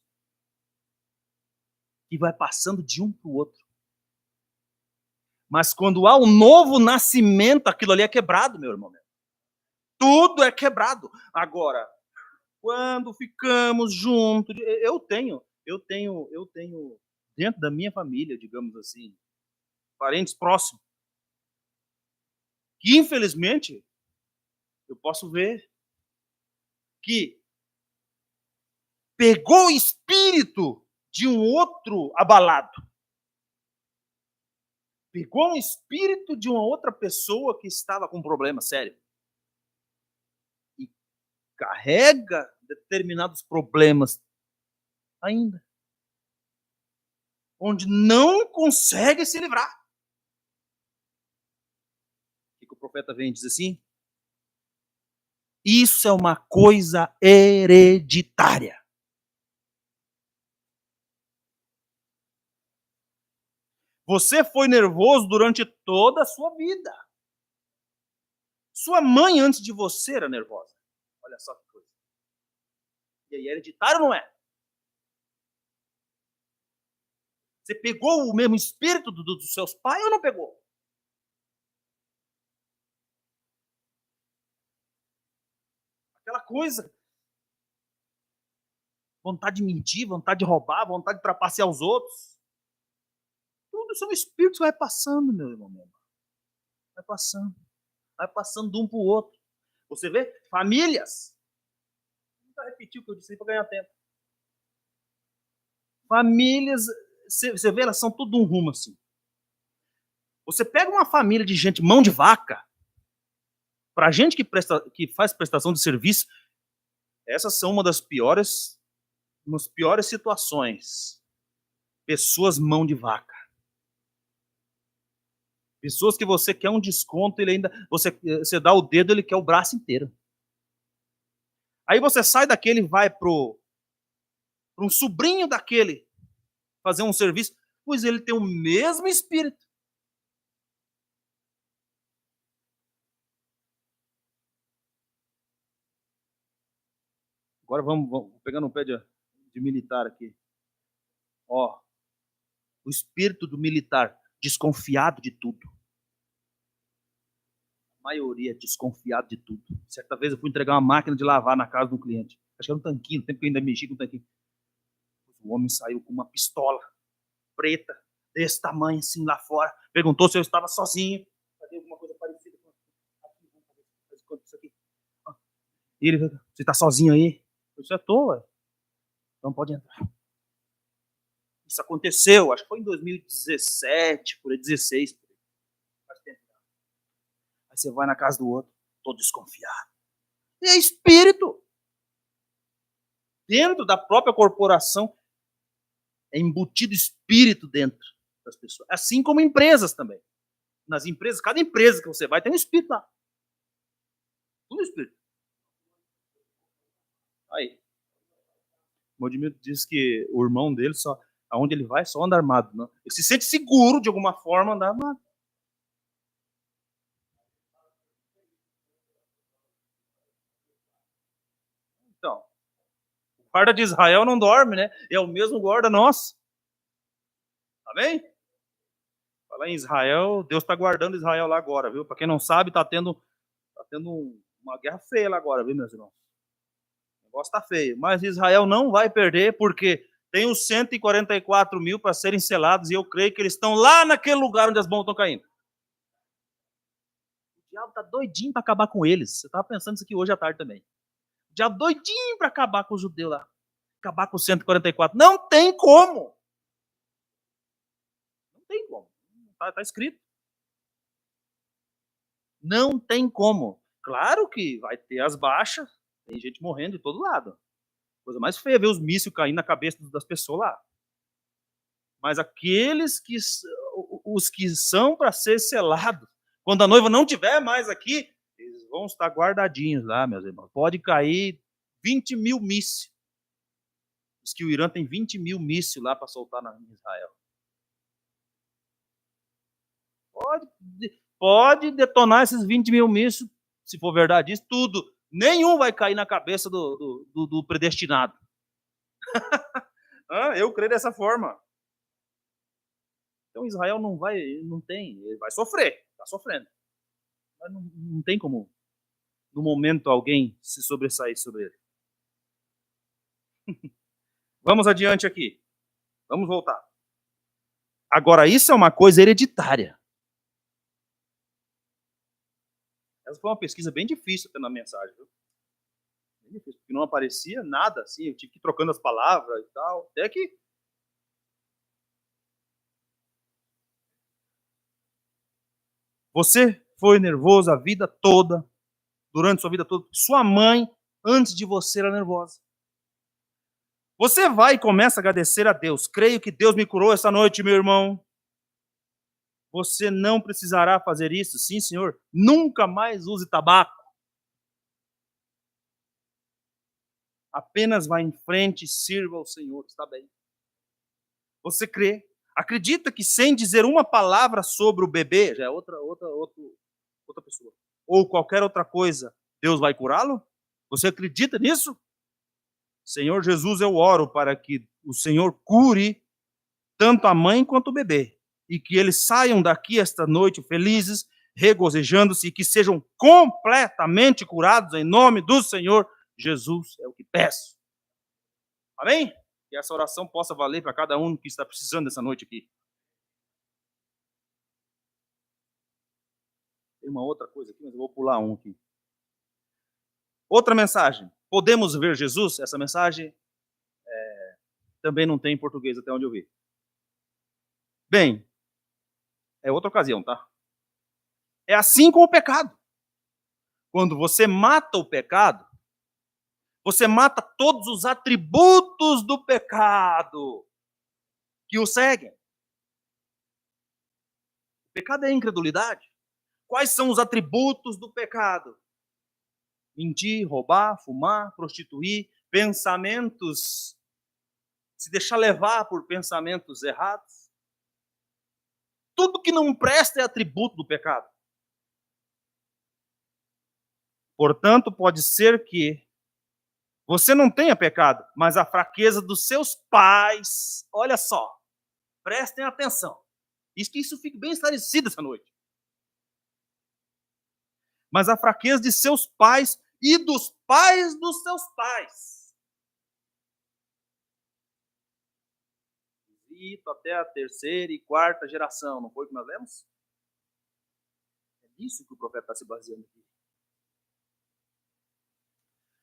que vai passando de um para o outro. Mas quando há um novo nascimento, aquilo ali é quebrado, meu irmão. Tudo é quebrado. Agora, quando ficamos juntos, eu tenho dentro da minha família, digamos assim, parentes próximos, que infelizmente eu posso ver que pegou o espírito de um outro abalado. Pegou um espírito de uma outra pessoa que estava com um problema sério. E carrega determinados problemas ainda. Onde não consegue se livrar. O que o profeta vem e diz assim? Isso é uma coisa hereditária. Você foi nervoso durante toda a sua vida. Sua mãe, antes de você, era nervosa. Olha só que coisa. E aí, hereditário ou não é? Você pegou o mesmo espírito dos seus pais ou não pegou? Aquela coisa. Vontade de mentir, vontade de roubar, vontade de trapacear os outros. Tudo são espíritos que vai passando, meu irmão. Vai passando. Vai passando de um para o outro. Você vê? Famílias. Vou repetir o que eu disse aí para ganhar tempo. Famílias, você vê, elas são tudo um rumo assim. Você pega uma família de gente mão de vaca, para gente que faz prestação de serviço, essas são umas piores situações. Pessoas mão de vaca. Pessoas que você quer um desconto, ele ainda você dá o dedo, ele quer o braço inteiro. Aí você sai daquele e vai para um sobrinho daquele fazer um serviço, pois ele tem o mesmo espírito. Agora vamos pegando um pé de militar aqui. Ó, o espírito do militar, desconfiado de tudo. A maioria é desconfiado de tudo. Certa vez eu fui entregar uma máquina de lavar na casa de um cliente. Acho que era um tanquinho, no tempo que eu ainda mexi com um tanquinho. O homem saiu com uma pistola preta, desse tamanho, assim, lá fora. Perguntou se eu estava sozinho. Fazia alguma coisa parecida com isso aqui. E ele, você está sozinho aí? Eu disse, estou, então pode entrar. Isso aconteceu, acho que foi em 2017, por aí, 16. Por aí. Faz tempo. Aí você vai na casa do outro, todo desconfiado. E é espírito. Dentro da própria corporação, é embutido espírito dentro das pessoas. Assim como empresas também. Nas empresas, cada empresa que você vai tem um espírito lá. Tudo espírito. Aí. O Modimir diz que o irmão dele, só, aonde ele vai, só anda armado. Não? Ele se sente seguro, de alguma forma, andar armado. Então, o guarda de Israel não dorme, né? É o mesmo guarda nosso. Tá bem? Falar em Israel, Deus está guardando Israel lá agora, viu? Para quem não sabe, tá tendo uma guerra feia lá agora, viu, meus irmãos? O negócio está feio. Mas Israel não vai perder, porque tem os 144 mil para serem selados, e eu creio que eles estão lá naquele lugar onde as bombas estão caindo. O diabo está doidinho para acabar com eles. Você estava pensando isso aqui hoje à tarde também. O diabo doidinho para acabar com os judeus lá. Acabar com os 144. Não tem como. Não tem como. Está escrito. Não tem como. Claro que vai ter as baixas. Tem gente morrendo de todo lado. Coisa mais feia é ver os mísseis caindo na cabeça das pessoas lá. Mas aqueles que os que são para ser selados, quando a noiva não estiver mais aqui, eles vão estar guardadinhos lá, meus irmãos. Pode cair 20 mil mísseis. Diz que o Irã tem 20 mil mísseis lá para soltar em Israel. Pode detonar esses 20 mil mísseis, se for verdade isso, tudo. Nenhum vai cair na cabeça do predestinado. Eu creio dessa forma. Então Israel não tem, ele vai sofrer, está sofrendo. Mas não tem como, no momento, alguém se sobressair sobre ele. Vamos adiante aqui. Vamos voltar. Agora, isso é uma coisa hereditária. Essa foi uma pesquisa bem difícil até na mensagem, viu? Bem difícil, porque não aparecia nada assim, eu tive que ir trocando as palavras e tal, até que você foi nervoso a vida toda, durante sua vida toda. Sua mãe, antes de você, era nervosa. Você vai e começa a agradecer a Deus. Creio que Deus me curou essa noite, meu irmão. Você não precisará fazer isso, sim, senhor. Nunca mais use tabaco. Apenas vá em frente e sirva ao Senhor, está bem. Você crê? Acredita que sem dizer uma palavra sobre o bebê, já é outra pessoa, ou qualquer outra coisa, Deus vai curá-lo? Você acredita nisso? Senhor Jesus, eu oro para que o Senhor cure tanto a mãe quanto o bebê, e que eles saiam daqui esta noite felizes, regozijando-se, e que sejam completamente curados em nome do Senhor Jesus, é o que peço. Amém? Que essa oração possa valer para cada um que está precisando dessa noite aqui. Tem uma outra coisa aqui, mas eu vou pular um aqui. Outra mensagem. Podemos ver Jesus? Essa mensagem também não tem em português, até onde eu vi. Bem, é outra ocasião, tá? É assim com o pecado. Quando você mata o pecado, você mata todos os atributos do pecado que o seguem. O pecado é a incredulidade. Quais são os atributos do pecado? Mentir, roubar, fumar, prostituir, pensamentos, se deixar levar por pensamentos errados. Tudo que não presta é atributo do pecado. Portanto, pode ser que Você não tenha pecado, mas a fraqueza dos seus pais, olha só, prestem atenção. Isso fique bem esclarecido essa noite. Mas a fraqueza de seus pais e dos pais dos seus pais. Egito até a terceira e quarta geração, não foi o que nós lemos? É nisso que o profeta está se baseando aqui.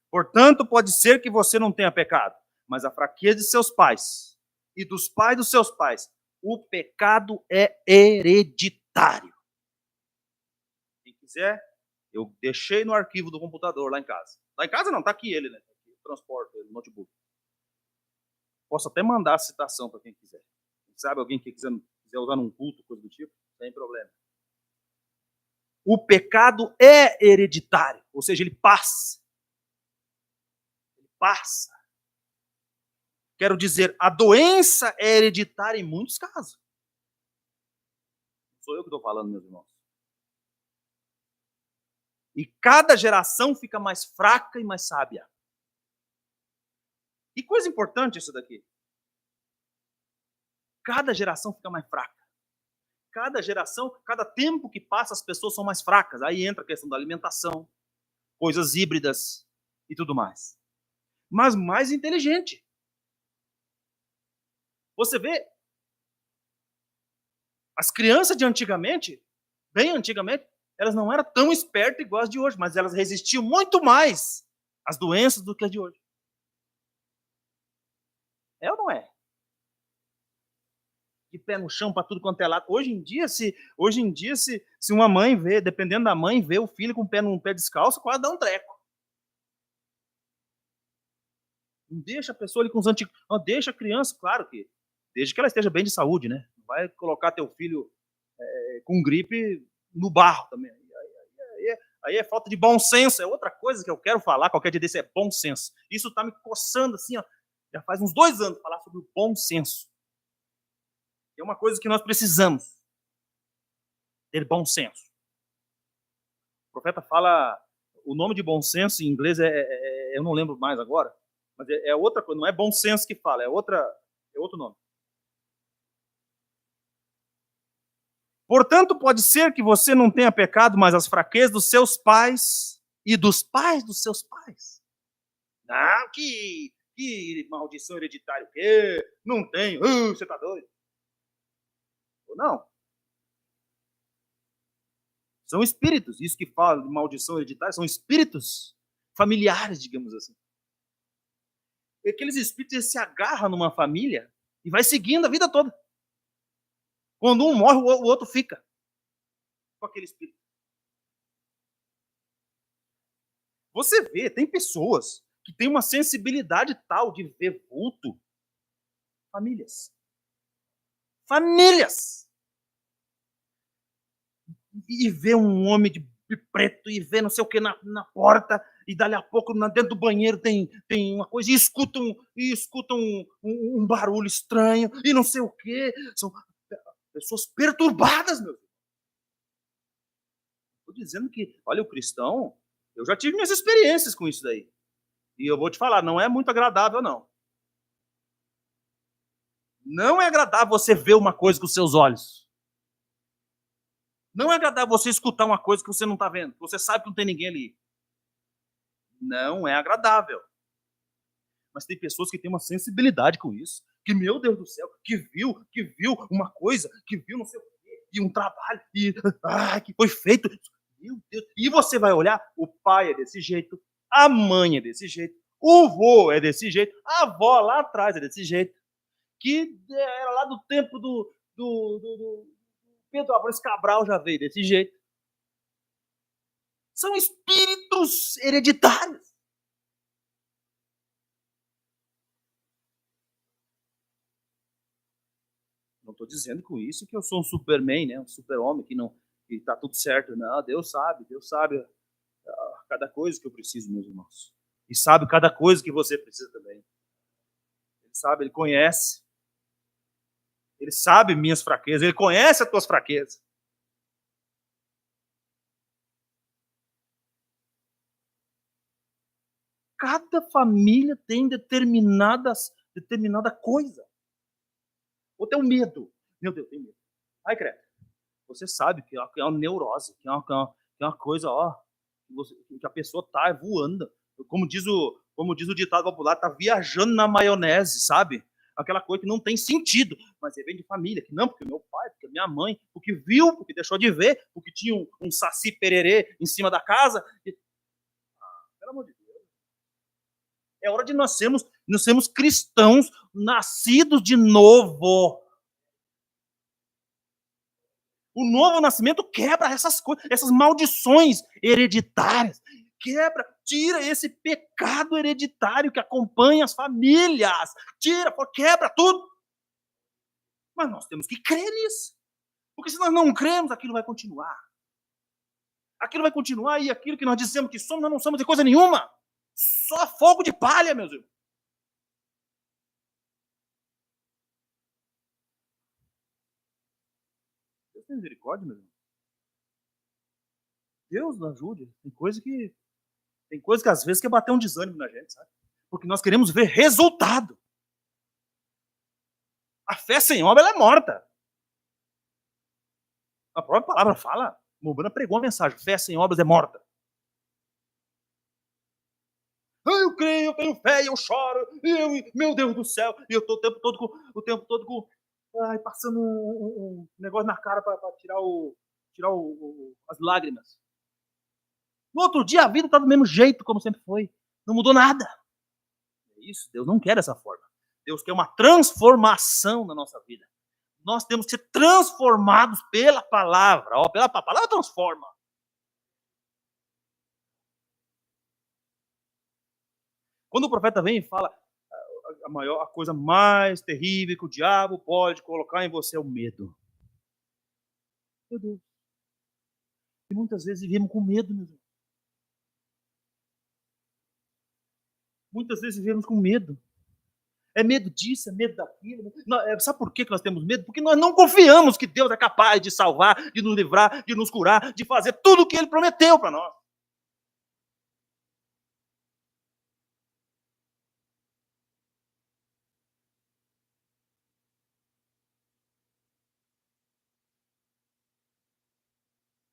Portanto, pode ser que você não tenha pecado, mas a fraqueza de seus pais e dos pais dos seus pais, o pecado é hereditário. Quem quiser, eu deixei no arquivo do computador lá em casa. Lá em casa não, está aqui ele, né? Eu transporto ele no notebook. Posso até mandar a citação para quem quiser. Sabe, alguém que quiser usar num culto, coisa do tipo, sem problema. O pecado é hereditário, ou seja, ele passa. Ele passa. Quero dizer, a doença é hereditária em muitos casos. Não sou eu que estou falando, meus irmãos. E cada geração fica mais fraca e mais sábia. E coisa importante isso daqui. Cada geração fica mais fraca. Cada geração, cada tempo que passa, as pessoas são mais fracas. Aí entra a questão da alimentação, coisas híbridas e tudo mais. Mas mais inteligente. Você vê, as crianças de antigamente, bem antigamente, elas não eram tão espertas igual as de hoje, mas elas resistiam muito mais às doenças do que as de hoje. É ou não é? De pé no chão para tudo quanto é lado. Hoje em dia, se uma mãe vê, dependendo da mãe, vê o filho com um pé descalço, quase dá um treco. Não deixa a pessoa ali com os antigos. Não deixa a criança, claro que, desde que ela esteja bem de saúde, né? Não vai colocar teu filho com gripe no barro também. Aí é falta de bom senso. É outra coisa que eu quero falar, qualquer dia desse, é bom senso. Isso está me coçando assim, ó, já faz uns 2 anos falar sobre o bom senso. É uma coisa que nós precisamos. Ter bom senso. O profeta fala, o nome de bom senso em inglês eu não lembro mais agora, mas é outra coisa, não é bom senso que fala, é outro nome. Portanto, pode ser que você não tenha pecado, mas as fraquezas dos seus pais e dos pais dos seus pais. Não, que maldição hereditária, o quê? Não tem, você tá doido? Ou não? São espíritos, isso que fala de maldição hereditária, são espíritos familiares, digamos assim. E aqueles espíritos se agarram numa família e vai seguindo a vida toda. Quando um morre, o outro fica com aquele espírito. Você vê, tem pessoas que têm uma sensibilidade tal de ver vulto. Famílias. Famílias. E vê um homem de preto e vê não sei o que na porta e dali a pouco dentro do banheiro tem uma coisa e escutam um barulho estranho e não sei o que. São pessoas perturbadas, meu filho. Estou dizendo que, olha, o cristão, eu já tive minhas experiências com isso daí. E eu vou te falar, não é muito agradável, não. Não é agradável você ver uma coisa com os seus olhos. Não é agradável você escutar uma coisa que você não está vendo. Você sabe que não tem ninguém ali. Não é agradável. Mas tem pessoas que têm uma sensibilidade com isso. Que, meu Deus do céu, que viu uma coisa, que viu não sei o quê, e um trabalho, que foi feito. Meu Deus. E você vai olhar, o pai é desse jeito, a mãe é desse jeito, o vô é desse jeito, a avó lá atrás é desse jeito. Que era lá do tempo do Pedro Álvares Cabral já veio desse jeito. São espíritos hereditários. Não estou dizendo com isso que eu sou um Superman, né? Um super-homem que está tudo certo. Não, Deus sabe cada coisa que eu preciso, meus irmãos. E sabe cada coisa que você precisa também. Ele sabe, ele conhece. Ele sabe minhas fraquezas, ele conhece as tuas fraquezas. Cada família tem determinada coisa. Ou tem um medo. Meu Deus, tem medo. Ai, credo. Você sabe que é uma neurose, que é uma coisa, ó, que a pessoa tá voando. Como diz o ditado popular, tá viajando na maionese, sabe? Aquela coisa que não tem sentido. Mas você vem de família, que não, porque meu pai, porque minha mãe, porque viu, porque deixou de ver, porque tinha um saci pererê em cima da casa. Pelo amor de Deus. É hora de nós sermos cristãos nascidos de novo. O novo nascimento quebra essas coisas, essas maldições hereditárias. Quebra, tira esse pecado hereditário que acompanha as famílias. Tira, quebra tudo. Mas nós temos que crer nisso. Porque se nós não cremos, aquilo vai continuar. Aquilo vai continuar e aquilo que nós dizemos que somos, nós não somos de coisa nenhuma. Só fogo de palha, meus irmãos. Deus tem misericórdia, meu irmão. Deus nos ajude. Tem coisa que às vezes quer bater um desânimo na gente, sabe? Porque nós queremos ver resultado. A fé sem obra ela é morta. A própria palavra fala, Mobrana pregou a mensagem, fé sem obras é morta. Eu creio, eu tenho fé, eu choro, meu Deus do céu, e eu estou o tempo todo com passando um negócio na cara para tirar as lágrimas. No outro dia a vida está do mesmo jeito como sempre foi, não mudou nada. É isso, Deus não quer dessa forma. Deus quer uma transformação na nossa vida. Nós temos que ser transformados pela palavra. Ó, pela palavra transforma. Quando o profeta vem e fala, a coisa mais terrível que o diabo pode colocar em você é o medo. Meu Deus. E muitas vezes vivemos com medo, meu Deus. Muitas vezes vivemos com medo. É medo disso, é medo daquilo. Sabe por que nós temos medo? Porque nós não confiamos que Deus é capaz de salvar, de nos livrar, de nos curar, de fazer tudo o que Ele prometeu para nós.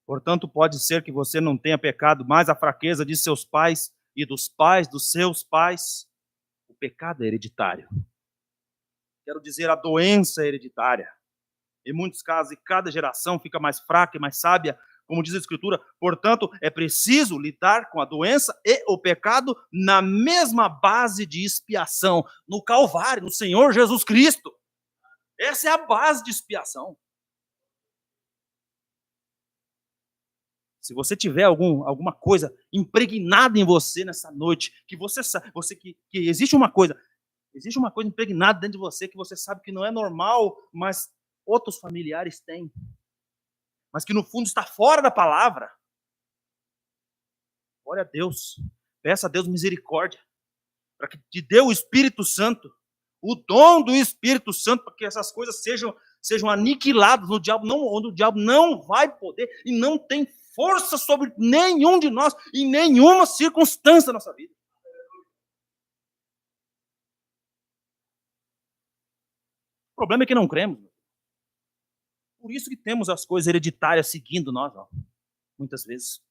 Portanto, pode ser que você não tenha pecado, mas a fraqueza de seus pais e dos pais dos seus pais, o pecado é hereditário. Quero dizer, a doença é hereditária. Em muitos casos, e cada geração fica mais fraca e mais sábia, como diz a Escritura. Portanto, é preciso lidar com a doença e o pecado na mesma base de expiação, no Calvário, no Senhor Jesus Cristo. Essa é a base de expiação. Se você tiver alguma coisa impregnada em você nessa noite, que você sabe, que existe uma coisa impregnada dentro de você que você sabe que não é normal, mas outros familiares têm, mas que no fundo está fora da palavra. Ore a Deus, peça a Deus misericórdia, para que te dê o Espírito Santo, o dom do Espírito Santo, para que essas coisas sejam aniquiladas no diabo, onde o diabo não vai poder e não tem força sobre nenhum de nós, em nenhuma circunstância da nossa vida. O problema é que não cremos. Por isso que temos as coisas hereditárias seguindo nós, ó, muitas vezes.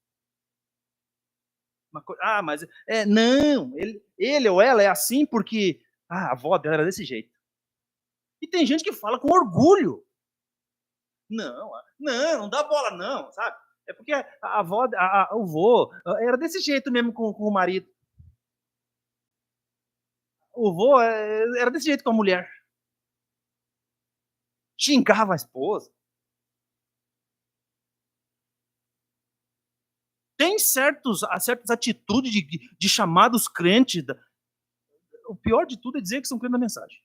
Mas não, ele ou ela é assim porque a avó dela era desse jeito. E tem gente que fala com orgulho. Não dá bola não, sabe? É porque a avó, o vô, era desse jeito mesmo com o marido. O vô era desse jeito com a mulher. Xingava a esposa. Tem certas atitudes de chamados crentes. O pior de tudo é dizer que são crentes da mensagem.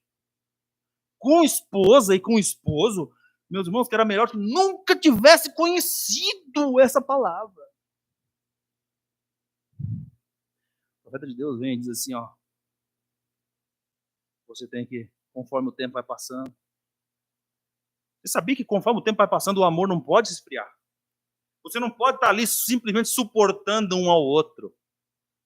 Com esposa e com esposo, meus irmãos, que era melhor que nunca tivesse conhecido essa palavra. O profeta de Deus vem e diz assim, ó, você tem que, conforme o tempo vai passando, você sabia que conforme o tempo vai passando, o amor não pode se esfriar. Você não pode estar ali simplesmente suportando um ao outro.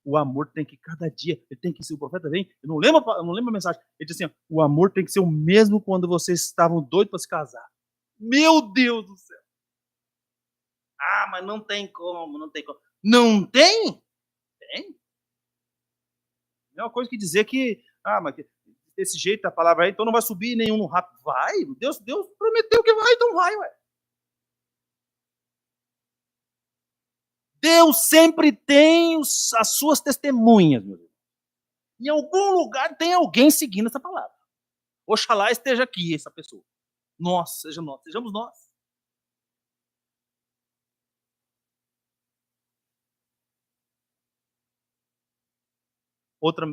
o amor tem que, cada dia, ele tem que ser, o profeta vem, eu não lembro a mensagem, ele diz assim, o amor tem que ser o mesmo quando vocês estavam doidos para se casar. Meu Deus do céu! Ah, mas não tem como, não tem como. Não tem? Tem. É uma coisa que dizer que, mas desse jeito a palavra aí, então não vai subir nenhum no rápido. Vai, Deus prometeu que vai, então vai, ué. Deus sempre tem as suas testemunhas, meu Deus. Em algum lugar tem alguém seguindo essa palavra. Oxalá esteja aqui essa pessoa. Nós, sejamos nós.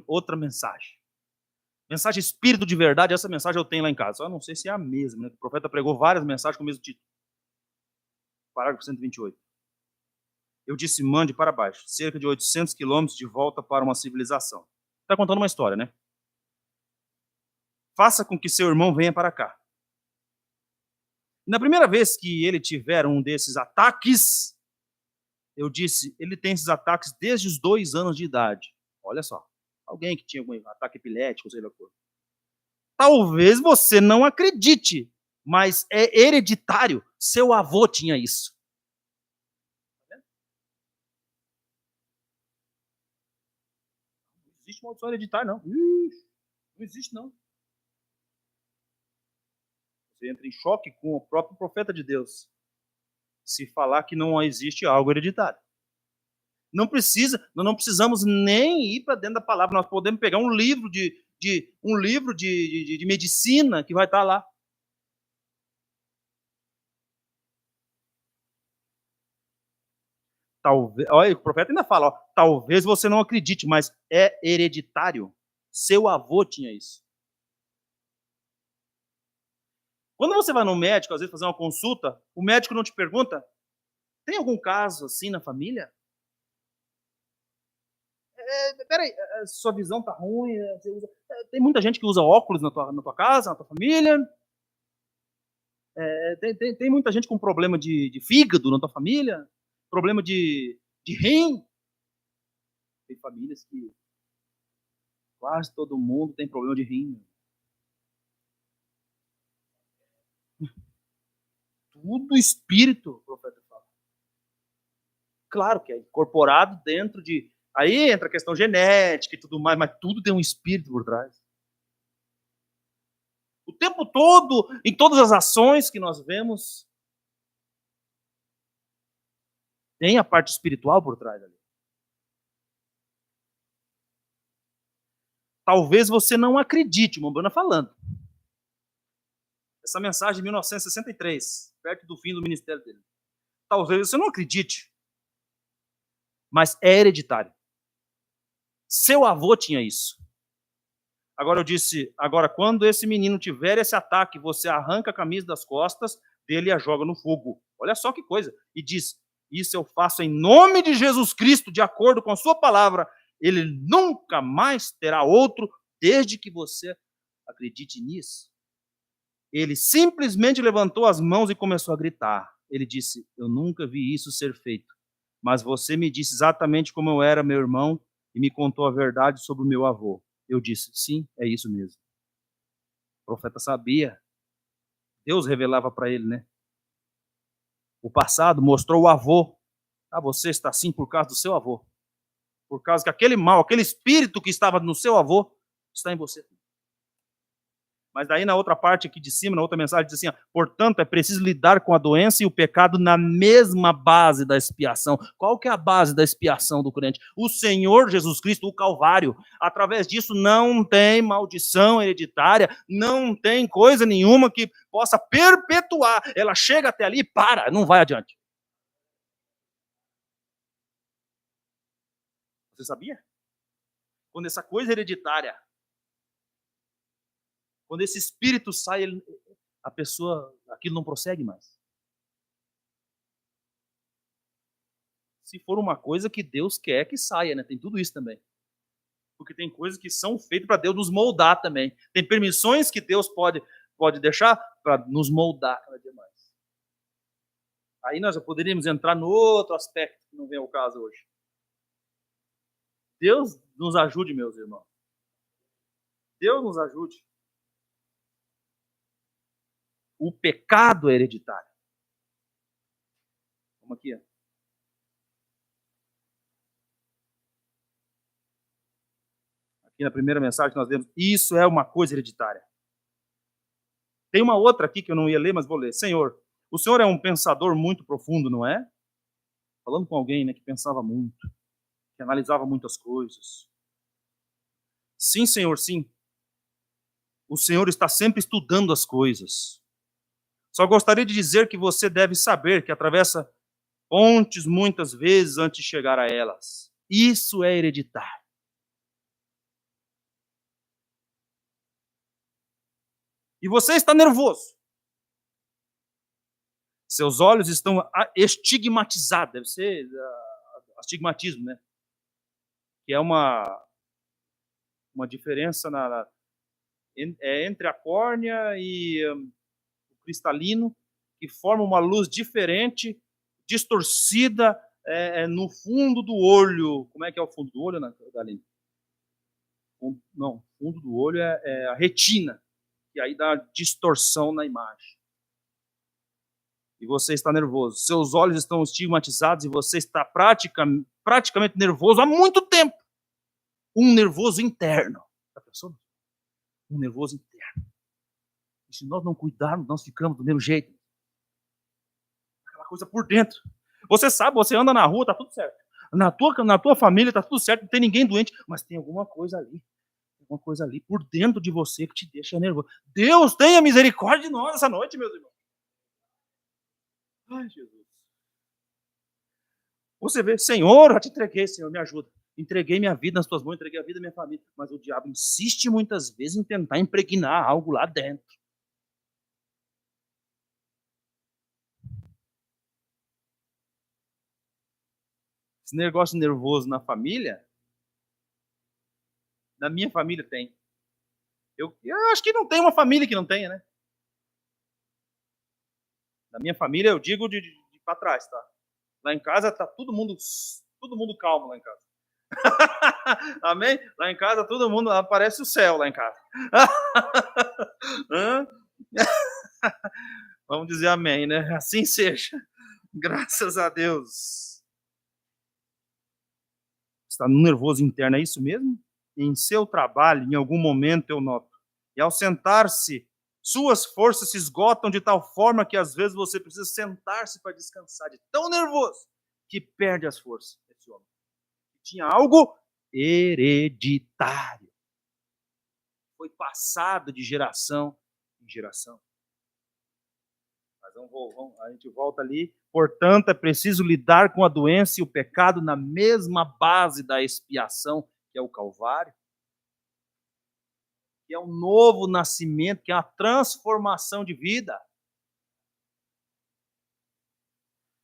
Outra mensagem. Mensagem Espírito de Verdade, essa mensagem eu tenho lá em casa. Eu não sei se é a mesma, né? O profeta pregou várias mensagens com o mesmo título. Parágrafo 128. Eu disse, mande para baixo, cerca de 800 quilômetros de volta para uma civilização. Está contando uma história, né? Faça com que seu irmão venha para cá. Na primeira vez que ele tiver um desses ataques, eu disse, ele tem esses ataques desde os 2 anos de idade. Olha só, alguém que tinha algum ataque epilético, sei lá o que. Talvez você não acredite, mas é hereditário. Seu avô tinha isso. Não existe maldição hereditária, não. Não existe, não. Você entra em choque com o próprio profeta de Deus se falar que não existe algo hereditário. Não precisamos nem ir para dentro da palavra. Nós podemos pegar um livro de medicina que vai estar lá. Talvez, olha, o profeta ainda fala, talvez você não acredite, mas é hereditário. Seu avô tinha isso. Quando você vai no médico, às vezes fazer uma consulta, o médico não te pergunta, tem algum caso assim na família? Peraí, sua visão tá ruim? Tem muita gente que usa óculos na tua casa, na tua família? Tem muita gente com problema de fígado na tua família? Problema de rim? Tem famílias que quase todo mundo tem problema de rim. Tudo espírito, o profeta fala. Claro que é incorporado dentro de... Aí entra a questão genética e tudo mais, mas tudo tem um espírito por trás. O tempo todo, em todas as ações que nós vemos, tem a parte espiritual por trás ali. Talvez você não acredite, o Mombana falando. Essa mensagem de 1963, perto do fim do ministério dele. Talvez você não acredite, mas é hereditário. Seu avô tinha isso. Agora eu disse, quando esse menino tiver esse ataque, você arranca a camisa das costas dele e a joga no fogo. Olha só que coisa. E diz, isso eu faço em nome de Jesus Cristo, de acordo com a sua palavra. Ele nunca mais terá outro, desde que você acredite nisso. Ele simplesmente levantou as mãos e começou a gritar. Ele disse, eu nunca vi isso ser feito, mas você me disse exatamente como eu era, meu irmão, e me contou a verdade sobre o meu avô. Eu disse, sim, é isso mesmo. O profeta sabia. Deus revelava para ele, né? O passado mostrou o avô. Você está assim por causa do seu avô. Por causa que aquele mal, aquele espírito que estava no seu avô, está em você. Mas daí na outra parte aqui de cima, na outra mensagem, diz assim, portanto, é preciso lidar com a doença e o pecado na mesma base da expiação. Qual que é a base da expiação do crente? O Senhor Jesus Cristo, o Calvário. Através disso não tem maldição hereditária, não tem coisa nenhuma que possa perpetuar. Ela chega até ali e para, não vai adiante. Você sabia? Quando essa coisa hereditária, quando esse espírito sai, a pessoa, aquilo não prossegue mais. Se for uma coisa que Deus quer que saia, né? Tem tudo isso também. Porque tem coisas que são feitas para Deus nos moldar também. Tem permissões que Deus pode deixar para nos moldar cada dia mais. Aí nós já poderíamos entrar no outro aspecto, que não vem ao caso hoje. Deus nos ajude, meus irmãos. Deus nos ajude. O pecado é hereditário. Vamos aqui. Aqui na primeira mensagem que nós lemos, isso é uma coisa hereditária. Tem uma outra aqui que eu não ia ler, mas vou ler. Senhor, o Senhor é um pensador muito profundo, não é? Falando com alguém, né, que pensava muito, que analisava muitas coisas. Sim, Senhor, sim. O Senhor está sempre estudando as coisas. Só gostaria de dizer que você deve saber que atravessa pontes muitas vezes antes de chegar a elas. Isso é hereditário. E você está nervoso. Seus olhos estão estigmatizados. Deve ser astigmatismo, né? Que é uma diferença entre a córnea e o cristalino, que forma uma luz diferente, distorcida no fundo do olho. Como é que é o fundo do olho, Galinha? Não, o fundo do olho é a retina, e aí dá distorção na imagem. E você está nervoso. Seus olhos estão estigmatizados e você está praticamente nervoso há muito tempo. Um nervoso interno. Está pensando? Um nervoso interno. E se nós não cuidarmos, nós ficamos do mesmo jeito. Aquela coisa por dentro. Você sabe, você anda na rua, está tudo certo. Na tua família está tudo certo, não tem ninguém doente, mas tem alguma coisa ali. Alguma coisa ali por dentro de você que te deixa nervoso. Deus tenha misericórdia de nós essa noite, meus irmãos. Ai, Jesus. Você vê, Senhor, eu te entreguei, Senhor, me ajuda. Entreguei minha vida nas tuas mãos, entreguei a vida da minha família. Mas o diabo insiste muitas vezes em tentar impregnar algo lá dentro. Esse negócio nervoso na família, na minha família tem. Eu acho que não tem uma família que não tenha, né? Na minha família, eu digo de para trás, tá? Lá em casa tá todo mundo calmo lá em casa. Amém? Lá em casa todo mundo aparece o céu lá em casa. Vamos dizer amém, né? Assim seja. Graças a Deus. Está no nervoso interno, é isso mesmo? Em seu trabalho, em algum momento eu noto. E ao sentar-se, suas forças se esgotam de tal forma que às vezes você precisa sentar-se para descansar, de tão nervoso que perde as forças. Esse homem tinha algo hereditário. Foi passado de geração em geração. Mas a gente volta ali. Portanto, é preciso lidar com a doença e o pecado na mesma base da expiação, que é o Calvário, que é um novo nascimento, que é uma transformação de vida.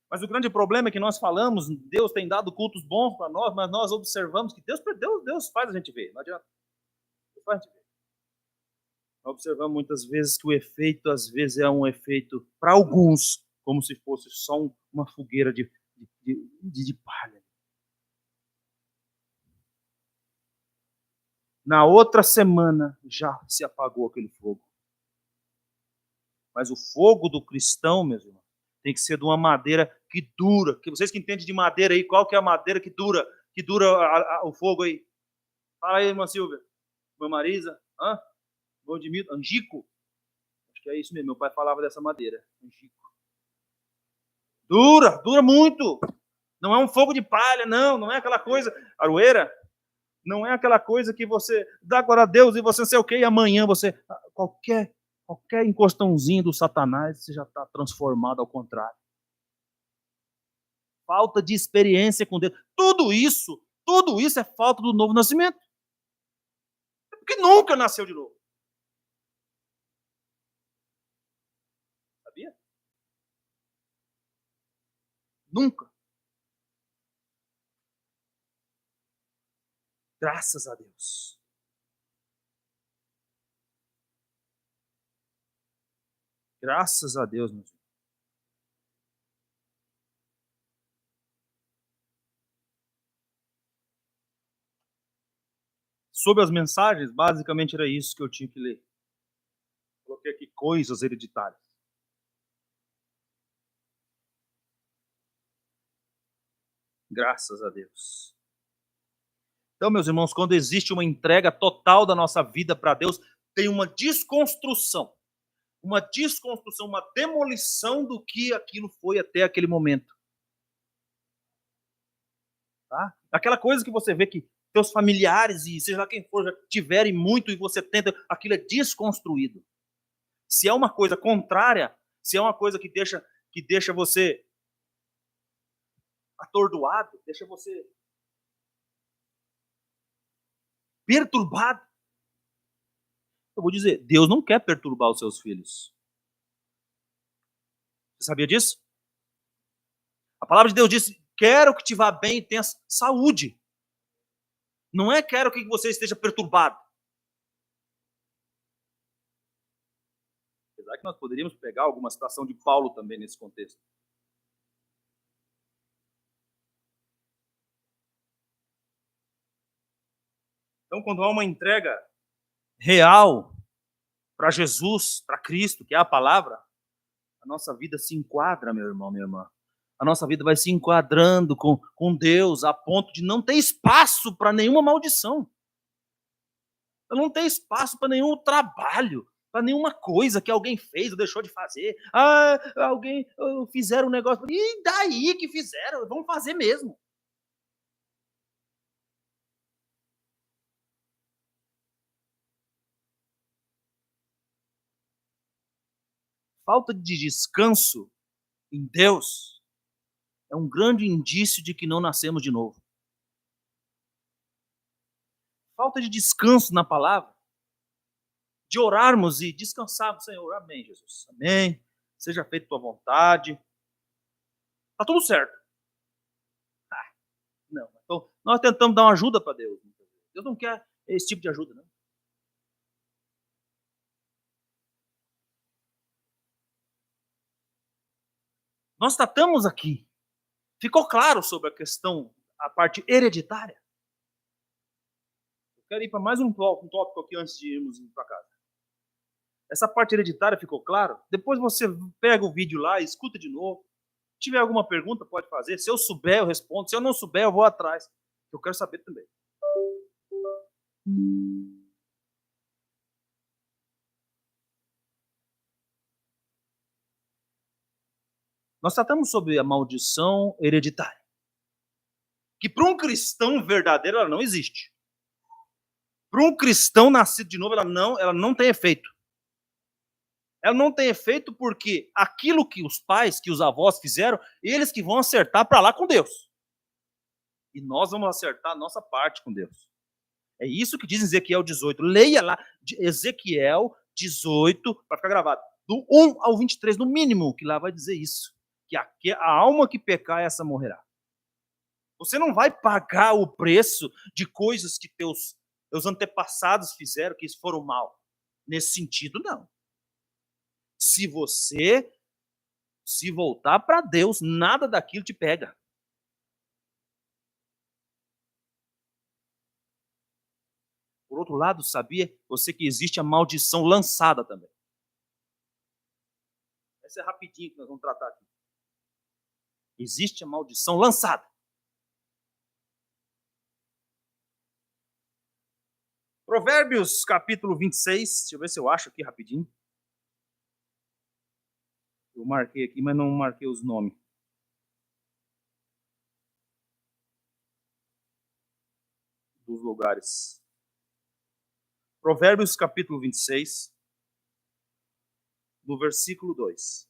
Mas o grande problema é que nós falamos, Deus tem dado cultos bons para nós, mas nós observamos que Deus faz a gente ver, não adianta. Deus faz a gente ver. Nós observamos muitas vezes que o efeito, às vezes, é um efeito, para alguns, como se fosse só uma fogueira de palha. Na outra semana, já se apagou aquele fogo. Mas o fogo do cristão, meus irmãos, tem que ser de uma madeira que dura. Que vocês que entendem de madeira aí, qual que é a madeira que dura o fogo aí? Fala aí, irmã Silvia. Irmã Marisa? Irmão de Milton? Angico? Acho que é isso mesmo. Meu pai falava dessa madeira. Angico. Dura muito. Não é um fogo de palha, não é aquela coisa. Aroeira? Não é aquela coisa que você dá glória a Deus e você sei o quê, e amanhã você. Qualquer encostãozinho do Satanás, você já está transformado ao contrário. Falta de experiência com Deus. Tudo isso é falta do novo nascimento. Porque nunca nasceu de novo. Sabia? Nunca. Graças a Deus. Graças a Deus, meus irmãos. Sobre as mensagens, basicamente era isso que eu tinha que ler. Coloquei aqui coisas hereditárias. Graças a Deus. Então, meus irmãos, quando existe uma entrega total da nossa vida para Deus, tem uma desconstrução, uma demolição do que aquilo foi até aquele momento. Tá? Aquela coisa que você vê que seus familiares e seja lá quem for já tiverem muito e você tenta, aquilo é desconstruído. Se é uma coisa contrária, se é uma coisa que deixa você atordoado, deixa você perturbado, eu vou dizer, Deus não quer perturbar os seus filhos. Você sabia disso? A palavra de Deus diz: quero que te vá bem e tenha saúde. Não é quero que você esteja perturbado. Apesar que nós poderíamos pegar alguma citação de Paulo também nesse contexto. Então, quando há uma entrega real para Jesus, para Cristo, que é a palavra, a nossa vida se enquadra, meu irmão, minha irmã. A nossa vida vai se enquadrando com Deus a ponto de não ter espaço para nenhuma maldição. Não tem espaço para nenhum trabalho, para nenhuma coisa que alguém fez ou deixou de fazer. Ah, alguém fizeram um negócio. E daí que fizeram? Vamos fazer mesmo. Falta de descanso em Deus é um grande indício de que não nascemos de novo. Falta de descanso na palavra, de orarmos e descansarmos, Senhor, amém, Jesus, amém, seja feita tua vontade, está tudo certo. Ah, não, então nós tentamos dar uma ajuda para Deus. Deus não quer esse tipo de ajuda, não. Nós tratamos aqui, ficou claro sobre a questão, a parte hereditária. Eu quero ir para mais um tópico aqui antes de irmos para casa. Essa parte hereditária ficou claro? Depois você pega o vídeo lá e escuta de novo. Se tiver alguma pergunta, pode fazer. Se eu souber, eu respondo. Se eu não souber, eu vou atrás. Eu quero saber também. Nós tratamos sobre a maldição hereditária. Que para um cristão verdadeiro, ela não existe. Para um cristão nascido de novo, ela não tem efeito. Ela não tem efeito porque aquilo que os pais, que os avós fizeram, eles que vão acertar para lá com Deus. E nós vamos acertar a nossa parte com Deus. É isso que diz Ezequiel 18. Leia lá, Ezequiel 18, para ficar gravado. Do 1 ao 23, no mínimo, que lá vai dizer isso. Que a alma que pecar, essa morrerá. Você não vai pagar o preço de coisas que teus antepassados fizeram, que foram mal. Nesse sentido, não. Se você se voltar para Deus, nada daquilo te pega. Por outro lado, sabia você que existe a maldição lançada também? Essa é rapidinho que nós vamos tratar aqui. Existe a maldição lançada. Provérbios capítulo 26, deixa eu ver se eu acho aqui rapidinho. Eu marquei aqui, mas não marquei os nomes. Dos lugares. Provérbios capítulo 26, do versículo 2.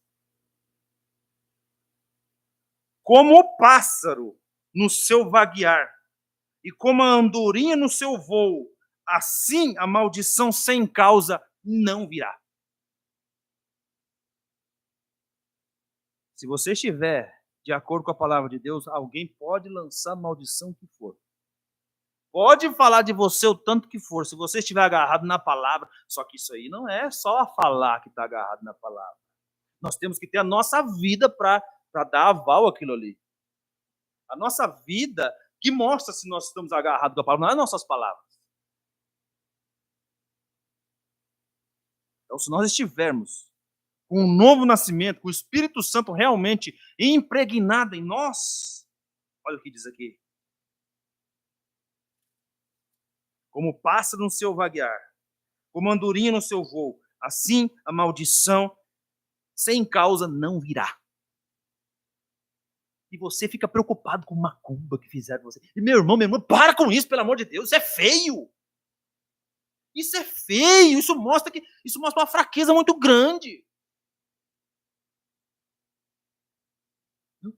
Como o pássaro no seu vaguear, e como a andorinha no seu voo, assim a maldição sem causa não virá. Se você estiver de acordo com a palavra de Deus, alguém pode lançar a maldição que for. Pode falar de você o tanto que for, se você estiver agarrado na palavra, só que isso aí não é só falar que está agarrado na palavra. Nós temos que ter a nossa vida para dar aval àquilo ali. A nossa vida que mostra se nós estamos agarrados com a palavra, não é nossas palavras. Então, se nós estivermos com um novo nascimento, com o Espírito Santo realmente impregnado em nós, olha o que diz aqui. Como pássaro no seu vaguear, como andorinha no seu voo, assim a maldição sem causa não virá. E você fica preocupado com macumba que fizeram você. E meu irmão, minha irmã, para com isso, pelo amor de Deus, isso é feio. Isso é feio, isso mostra uma fraqueza muito grande.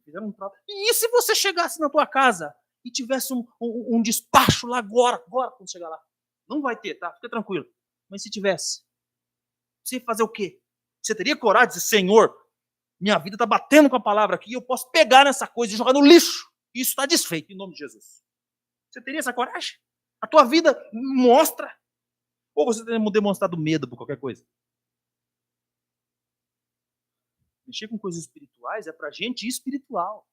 Fizeram um trabalho. E se você chegasse na tua casa e tivesse um despacho lá agora, quando chegar lá? Não vai ter, tá? Fica tranquilo. Mas se tivesse, você ia fazer o quê? Você teria coragem de dizer, Senhor, minha vida está batendo com a palavra aqui, eu posso pegar nessa coisa e jogar no lixo. E isso está desfeito, em nome de Jesus. Você teria essa coragem? A tua vida mostra. Ou você teria demonstrado medo por qualquer coisa? Mexer com coisas espirituais é para gente espiritual.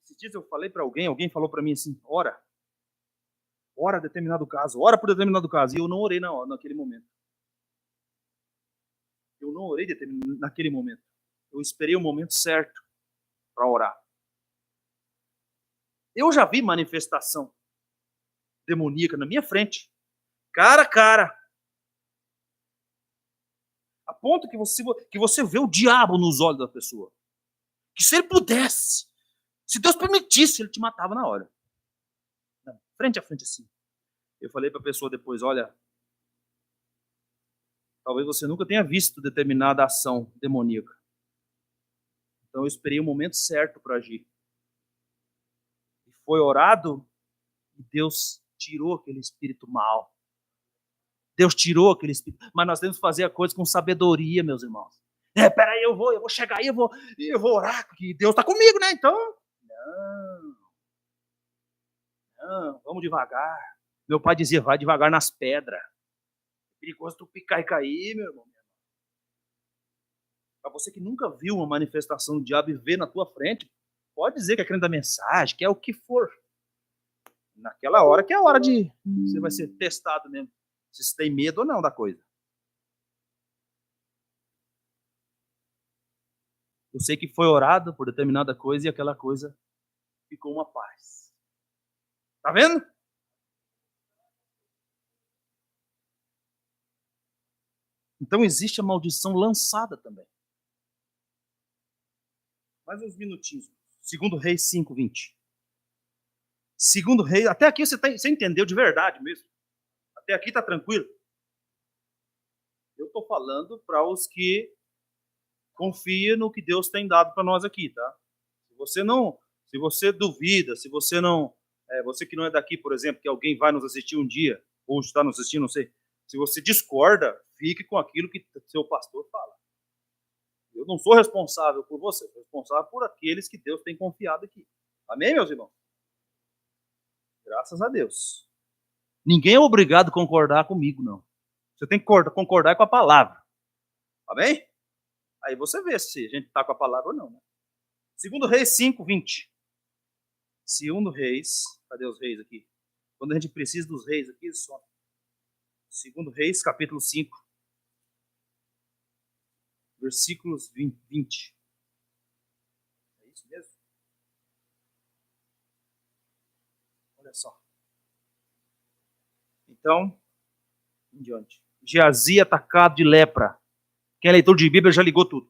Esses dias eu falei para alguém falou para mim assim, ora determinado caso, ora por determinado caso. E eu não orei naquele momento. Eu não orei naquele momento. Eu esperei o momento certo para orar. Eu já vi manifestação demoníaca na minha frente, cara a cara. A ponto que você vê o diabo nos olhos da pessoa. Que se ele pudesse, se Deus permitisse, ele te matava na hora. Frente a frente assim. Eu falei para a pessoa depois, olha, talvez você nunca tenha visto determinada ação demoníaca. Então eu esperei o momento certo para agir. E foi orado e Deus tirou aquele espírito mau. Deus tirou aquele espírito. Mas nós temos que fazer a coisa com sabedoria, meus irmãos. Peraí, eu vou chegar aí, eu vou orar, porque Deus está comigo, né? Então, não, vamos devagar. Meu pai dizia, vai devagar nas pedras. É perigoso tu picar e cair, meu irmão. Para você que nunca viu uma manifestação do diabo e vê na tua frente, pode dizer que é crente da mensagem, que é o que for. Naquela hora que é a hora de você vai ser testado mesmo. Se você tem medo ou não da coisa. Eu sei que foi orado por determinada coisa e aquela coisa ficou uma paz. Tá vendo? Então existe a maldição lançada também. Mais uns minutinhos. 2 Reis 5:20. 2 Reis, até aqui você entendeu de verdade mesmo. Até aqui tá tranquilo. Eu estou falando para os que confiam no que Deus tem dado para nós aqui, tá? Se você duvida, se você não, você que não é daqui, por exemplo, que alguém vai nos assistir um dia ou está nos assistindo, não sei. Se você discorda, fique com aquilo que seu pastor fala. Eu não sou responsável por você, sou responsável por aqueles que Deus tem confiado aqui. Amém, meus irmãos? Graças a Deus. Ninguém é obrigado a concordar comigo, não. Você tem que concordar com a palavra. Amém? Aí você vê se a gente está com a palavra ou não. Né? 2 Reis 5:20. 2 Reis, cadê os reis aqui? Quando a gente precisa dos reis aqui, só. 2 Reis, capítulo 5. Versículos 20. É isso mesmo? Olha só. Então, em diante. Geazi atacado de lepra. Quem é leitor de Bíblia já ligou tudo.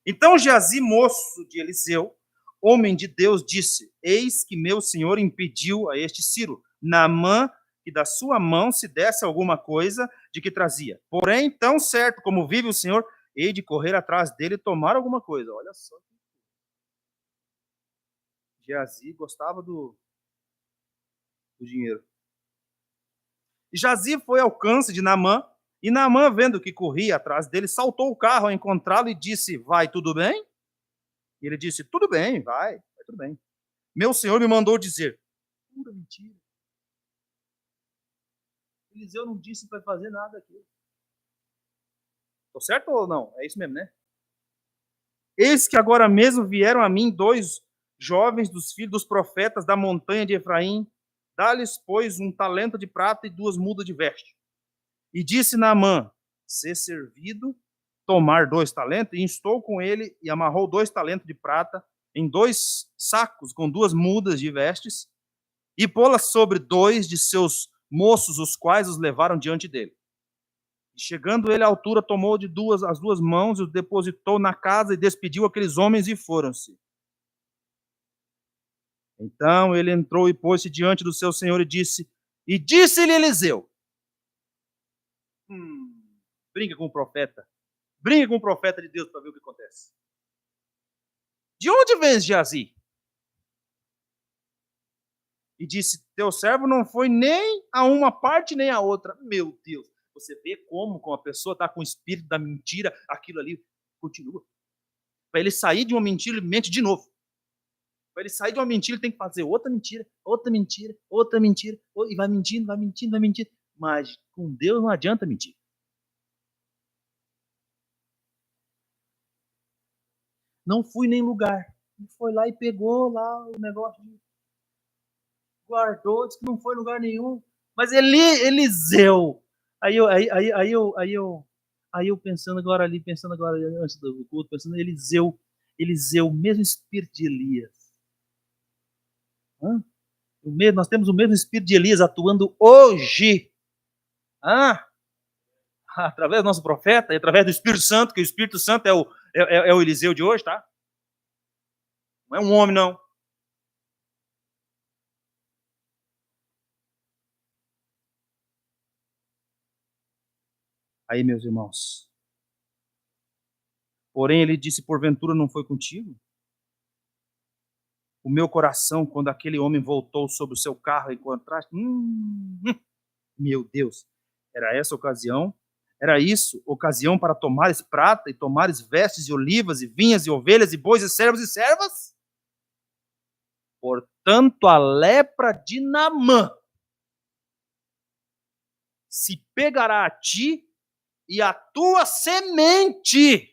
Então Geazi, moço de Eliseu, homem de Deus, disse: eis que meu senhor impediu a este Ciro, Naamã, que da sua mão se desse alguma coisa de que trazia. Porém, tão certo como vive o Senhor, hei de correr atrás dele e tomar alguma coisa. Olha só. Geazi gostava do dinheiro. E Geazi foi ao alcance de Naamã, e Naamã, vendo que corria atrás dele, saltou o carro ao encontrá-lo e disse: vai, tudo bem? E ele disse: tudo bem, vai tudo bem. Meu senhor me mandou dizer. Pura mentira. Eliseu não disse para fazer nada aqui. Estou certo ou não? É isso mesmo, né? Eis que agora mesmo vieram a mim 2 jovens dos filhos dos profetas da montanha de Efraim, Dá-lhes, pois, 1 talento de prata e 2 mudas de veste. E disse Naamã: ser servido, tomar 2 talentos, e instou com ele e amarrou 2 talentos de prata em 2 sacos com 2 mudas de vestes, e pô-las sobre 2 de seus moços, os quais os levaram diante dele. E chegando ele à altura, tomou de as 2 mãos e os depositou na casa e despediu aqueles homens e foram-se. Então ele entrou e pôs-se diante do seu senhor e disse-lhe Eliseu: brinca com o profeta. Brinca com o profeta de Deus para ver o que acontece. De onde vens, Geazi? E disse: teu servo não foi nem a uma parte nem a outra. Meu Deus, você vê como a pessoa está com o espírito da mentira, aquilo ali continua. Para ele sair de uma mentira, ele mente de novo. Para ele sair de uma mentira, ele tem que fazer outra mentira, outra mentira, outra mentira, e vai mentindo, vai mentindo, vai mentindo. Mas com Deus não adianta mentir. Não fui nem lugar. Ele foi lá e pegou lá o negócio, guardou, disse que não foi lugar nenhum. Mas Eliseu. Aí eu pensando agora antes do culto, pensando em Eliseu, o mesmo espírito de Elias. Nós temos o mesmo espírito de Elias atuando hoje. Através do nosso profeta, e através do Espírito Santo, que o Espírito Santo é o Eliseu de hoje, tá? Não é um homem, não. Aí, meus irmãos. Porém, ele disse: porventura não foi contigo? O meu coração, quando aquele homem voltou sobre o seu carro, encontraste. Meu Deus, era essa ocasião? Era isso, ocasião para tomares prata e tomares vestes e olivas e vinhas e ovelhas e bois e servos e servas? Portanto, a lepra de Naamã se pegará a ti e a tua semente.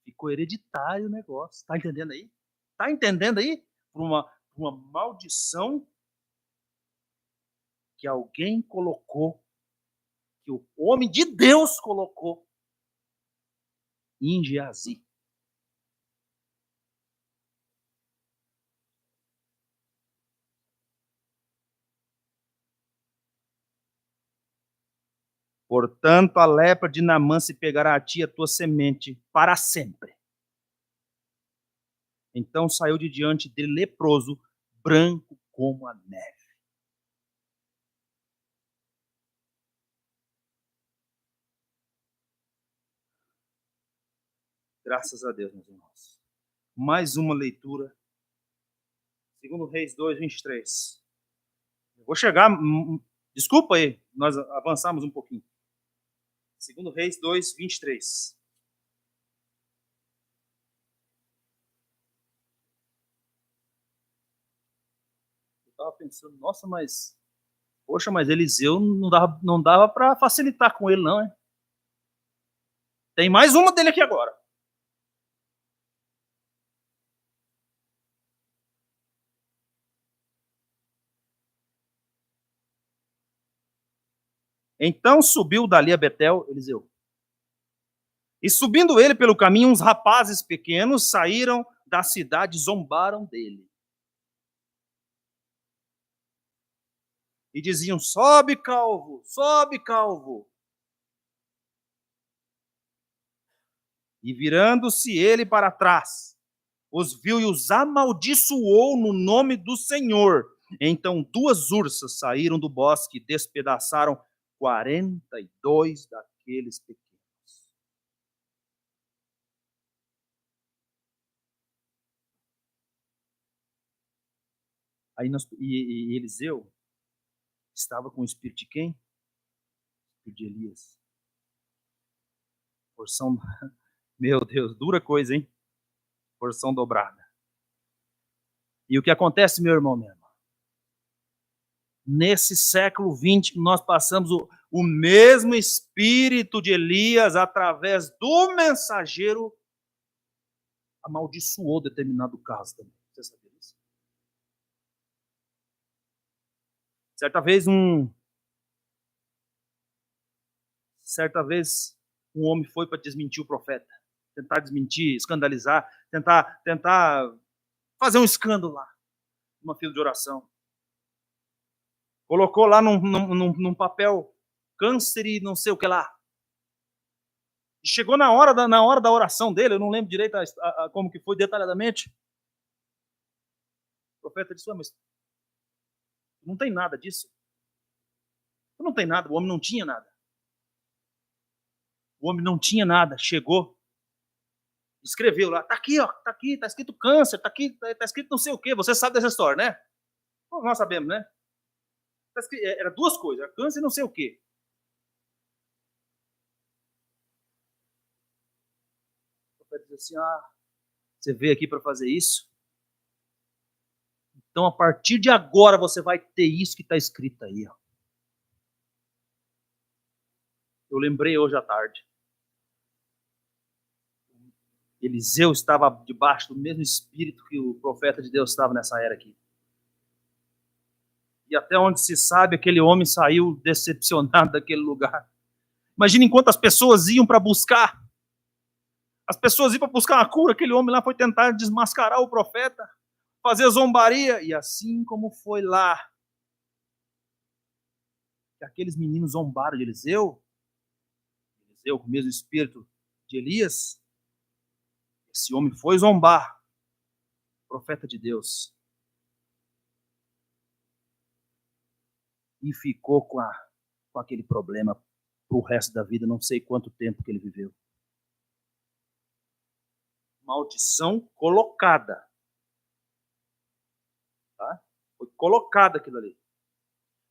Ficou hereditário o negócio. Está entendendo aí? Está entendendo aí? Por uma maldição que alguém colocou, que o homem de Deus colocou em Geazi. Portanto, a lepra de Naamã se pegará a ti e a tua semente para sempre. Então saiu de diante dele leproso, branco como a neve. Graças a Deus, meus irmãos. Mais uma leitura. 2 Reis 2, 23. Eu vou chegar... Desculpa aí, nós avançamos um pouquinho. 2 Reis 2, 23. Eu estava pensando, nossa, mas Eliseu não dava para facilitar com ele, não, hein? Tem mais uma dele aqui agora. Então subiu dali a Betel, Eliseu. E subindo ele pelo caminho, uns rapazes pequenos saíram da cidade e zombaram dele. E diziam: sobe, calvo, sobe, calvo. E virando-se ele para trás, os viu e os amaldiçoou no nome do Senhor. Então 2 ursas saíram do bosque e despedaçaram 42 daqueles pequenos. Aí e Eliseu estava com o espírito de quem? O espírito de Elias. Porção, meu Deus, dura coisa, hein? Porção dobrada. E o que acontece, meu irmão, minha irmã? Nesse século XX, nós passamos o mesmo espírito de Elias através do mensageiro amaldiçoou determinado caso também. Você sabia disso? Certa vez um homem foi para desmentir o profeta, tentar desmentir, escandalizar, tentar fazer um escândalo lá, numa fila de oração. Colocou lá num papel câncer e não sei o que lá. E chegou na hora da oração dele, eu não lembro direito como que foi detalhadamente. O profeta disse: mas não tem nada disso. Não tem nada, o homem não tinha nada. O homem não tinha nada, chegou, escreveu lá, tá aqui, ó, tá aqui, tá escrito câncer, tá aqui, tá escrito não sei o quê. Você sabe dessa história, né? Nós sabemos, né? Era duas coisas, era câncer e não sei o quê. O profeta disse assim: você veio aqui para fazer isso? Então, a partir de agora, você vai ter isso que está escrito aí. Ó. Eu lembrei hoje à tarde. Eliseu estava debaixo do mesmo espírito que o profeta de Deus estava nessa era aqui. E até onde se sabe, aquele homem saiu decepcionado daquele lugar. Imagina enquanto as pessoas iam para buscar. As pessoas iam para buscar uma cura, aquele homem lá foi tentar desmascarar o profeta, fazer zombaria. E assim como foi lá, que aqueles meninos zombaram de Eliseu com o mesmo espírito de Elias, esse homem foi zombar o profeta de Deus. E ficou com aquele problema pro resto da vida, não sei quanto tempo que ele viveu. Maldição colocada. Tá? Foi colocada aquilo ali.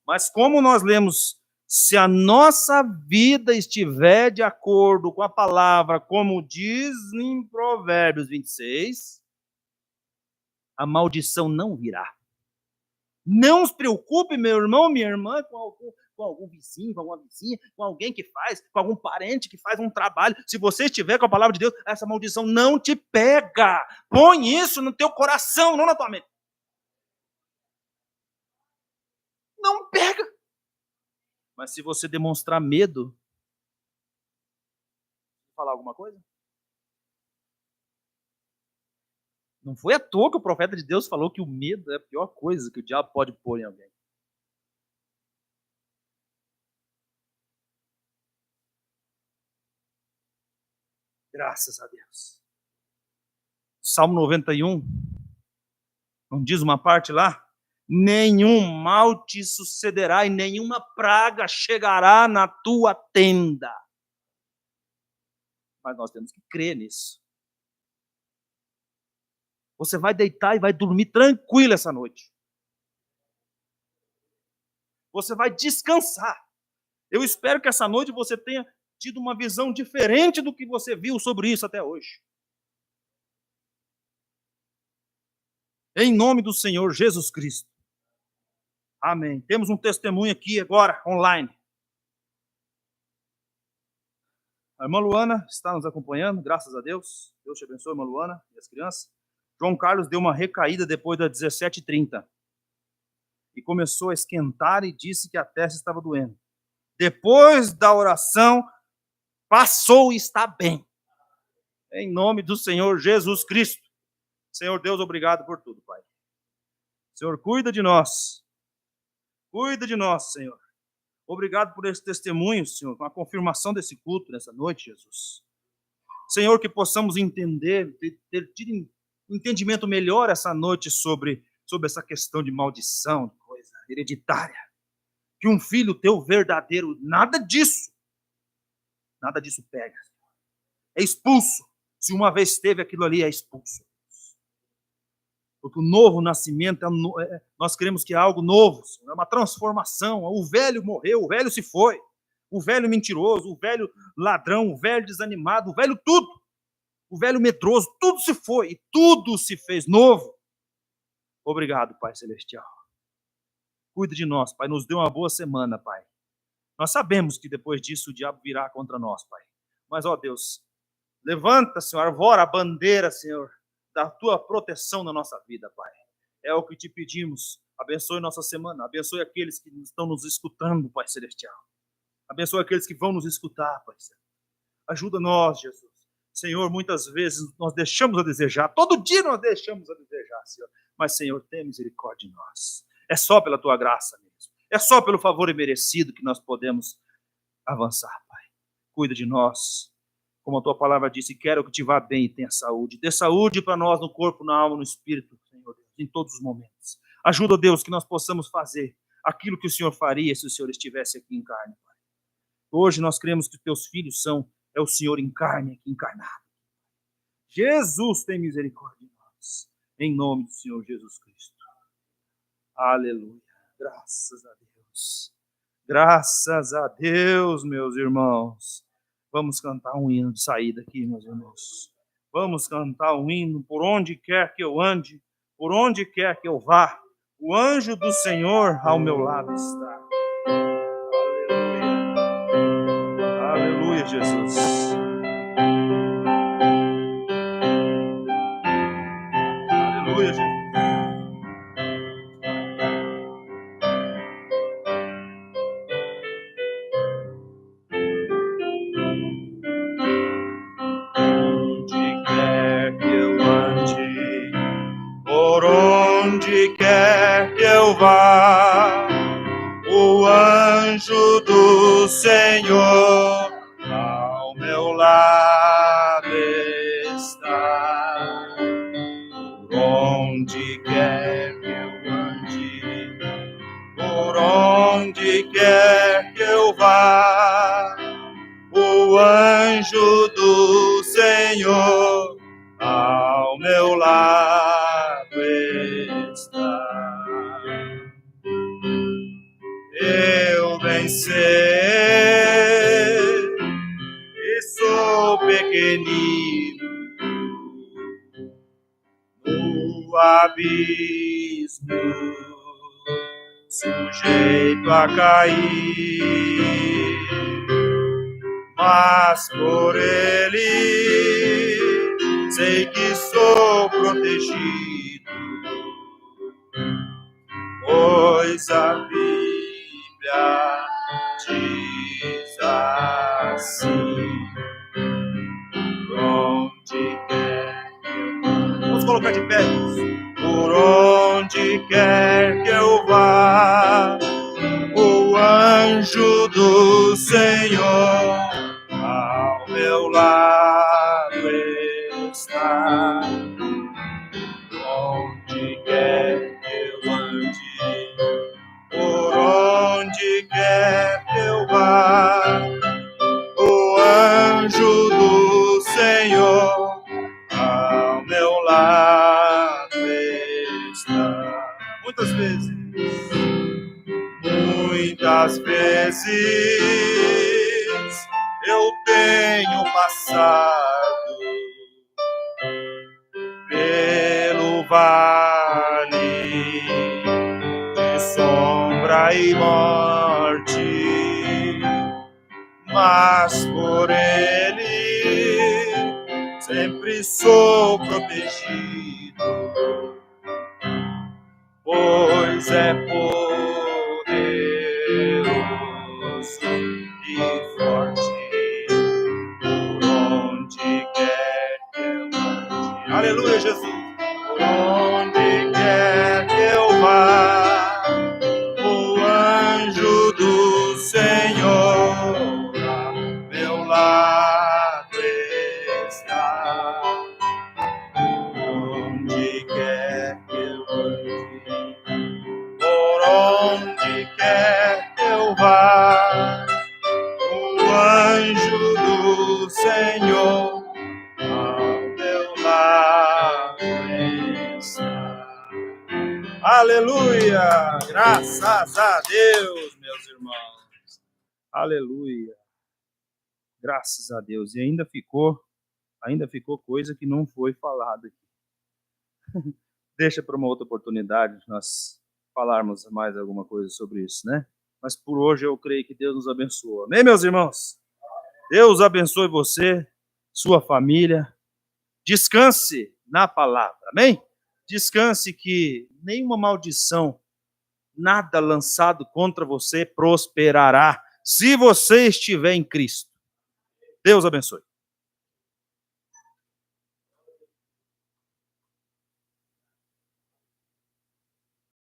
Mas como nós lemos, se a nossa vida estiver de acordo com a palavra, como diz em Provérbios 26, a maldição não virá. Não se preocupe, meu irmão, minha irmã, com algum vizinho, com alguma vizinha, com alguém que faz, com algum parente que faz um trabalho. Se você estiver com a palavra de Deus, essa maldição não te pega. Põe isso no teu coração, não na tua mente. Não pega. Mas se você demonstrar medo, falar alguma coisa? Não foi à toa que o profeta de Deus falou que o medo é a pior coisa que o diabo pode pôr em alguém. Graças a Deus. Salmo 91, não diz uma parte lá? Nenhum mal te sucederá e nenhuma praga chegará na tua tenda. Mas nós temos que crer nisso. Você vai deitar e vai dormir tranquilo essa noite. Você vai descansar. Eu espero que essa noite você tenha tido uma visão diferente do que você viu sobre isso até hoje. Em nome do Senhor Jesus Cristo. Amém. Temos um testemunho aqui agora, online. A irmã Luana está nos acompanhando, graças a Deus. Deus te abençoe, irmã Luana e as crianças. João Carlos deu uma recaída depois das 17h30. E começou a esquentar e disse que a testa estava doendo. Depois da oração, passou e está bem. Em nome do Senhor Jesus Cristo. Senhor Deus, obrigado por tudo, Pai. Senhor, cuida de nós. Cuida de nós, Senhor. Obrigado por esse testemunho, Senhor, com a confirmação desse culto nessa noite, Jesus. Senhor, que possamos entender, ter um entendimento melhor essa noite sobre essa questão de maldição, de coisa hereditária. Que um filho teu verdadeiro, nada disso pega. É expulso. Se uma vez teve aquilo ali, é expulso. Porque o novo nascimento, nós queremos que é algo novo, é uma transformação. O velho morreu, o velho se foi. O velho mentiroso, o velho ladrão, o velho desanimado, o velho tudo. O velho medroso, tudo se foi e tudo se fez novo. Obrigado, Pai Celestial. Cuida de nós, Pai. Nos dê uma boa semana, Pai. Nós sabemos que depois disso o diabo virá contra nós, Pai. Mas, ó Deus, levanta, Senhor, arvora a bandeira, Senhor, da tua proteção na nossa vida, Pai. É o que te pedimos. Abençoe nossa semana. Abençoe aqueles que estão nos escutando, Pai Celestial. Abençoe aqueles que vão nos escutar, Pai Celestial. Ajuda nós, Jesus. Senhor, muitas vezes nós deixamos a desejar. Todo dia nós deixamos a desejar, Senhor. Mas, Senhor, tem misericórdia de nós. É só pela Tua graça mesmo. É só pelo favor imerecido que nós podemos avançar, Pai. Cuida de nós. Como a Tua palavra disse, quero que te vá bem e tenha saúde. Dê saúde para nós no corpo, na alma, no espírito, Senhor Deus, em todos os momentos. Ajuda, Deus, que nós possamos fazer aquilo que o Senhor faria se o Senhor estivesse aqui em carne, Pai. Hoje nós cremos que teus filhos é o Senhor em carne, aqui encarnado. Jesus tem misericórdia de nós. Em nome do Senhor Jesus Cristo. Aleluia. Graças a Deus. Graças a Deus, meus irmãos. Vamos cantar um hino de saída aqui, meus irmãos. Vamos cantar um hino por onde quer que eu ande, por onde quer que eu vá. O anjo do Senhor ao meu lado está. Aleluia. Aleluia, Jesus. Aleluia, Jesus. Onde quer que eu ande, por onde quer que eu vá, o anjo do Senhor ao meu lado está. Por onde quer que eu ande, por onde quer que eu vá, o anjo do Senhor ao meu lado está. Eu bem sei e sou pequenino no abismo, sujeito a cair, mas por ele sei que sou protegido, pois a Bíblia diz assim: onde quer que eu vá. Vamos colocar de pé. Por onde quer que eu vá, o anjo do Senhor ao meu lado está. Onde quer que eu ande, por onde quer que eu vá, o anjo do Senhor ao meu lado está. Muitas vezes eu tenho passado pelo vale de sombra e morte, mas por ele sempre sou protegido, pois é poderoso e forte por onde quer que eu ande. Aleluia, Jesus. Por onde quer que eu vá, o anjo do Senhor a meu lado está. Onde quer que eu ande, por onde quer que eu vá, o anjo do Senhor ao meu lado está. Aleluia! Graças a Deus, meus irmãos. Aleluia! Graças a Deus. E ainda ficou coisa que não foi falada aqui. Deixa para uma outra oportunidade nós falarmos mais alguma coisa sobre isso, né? Mas por hoje eu creio que Deus nos abençoa. Amém, meus irmãos? Deus abençoe você, sua família. Descanse na palavra. Amém? Descanse que nenhuma maldição, nada lançado contra você prosperará, se você estiver em Cristo. Deus abençoe.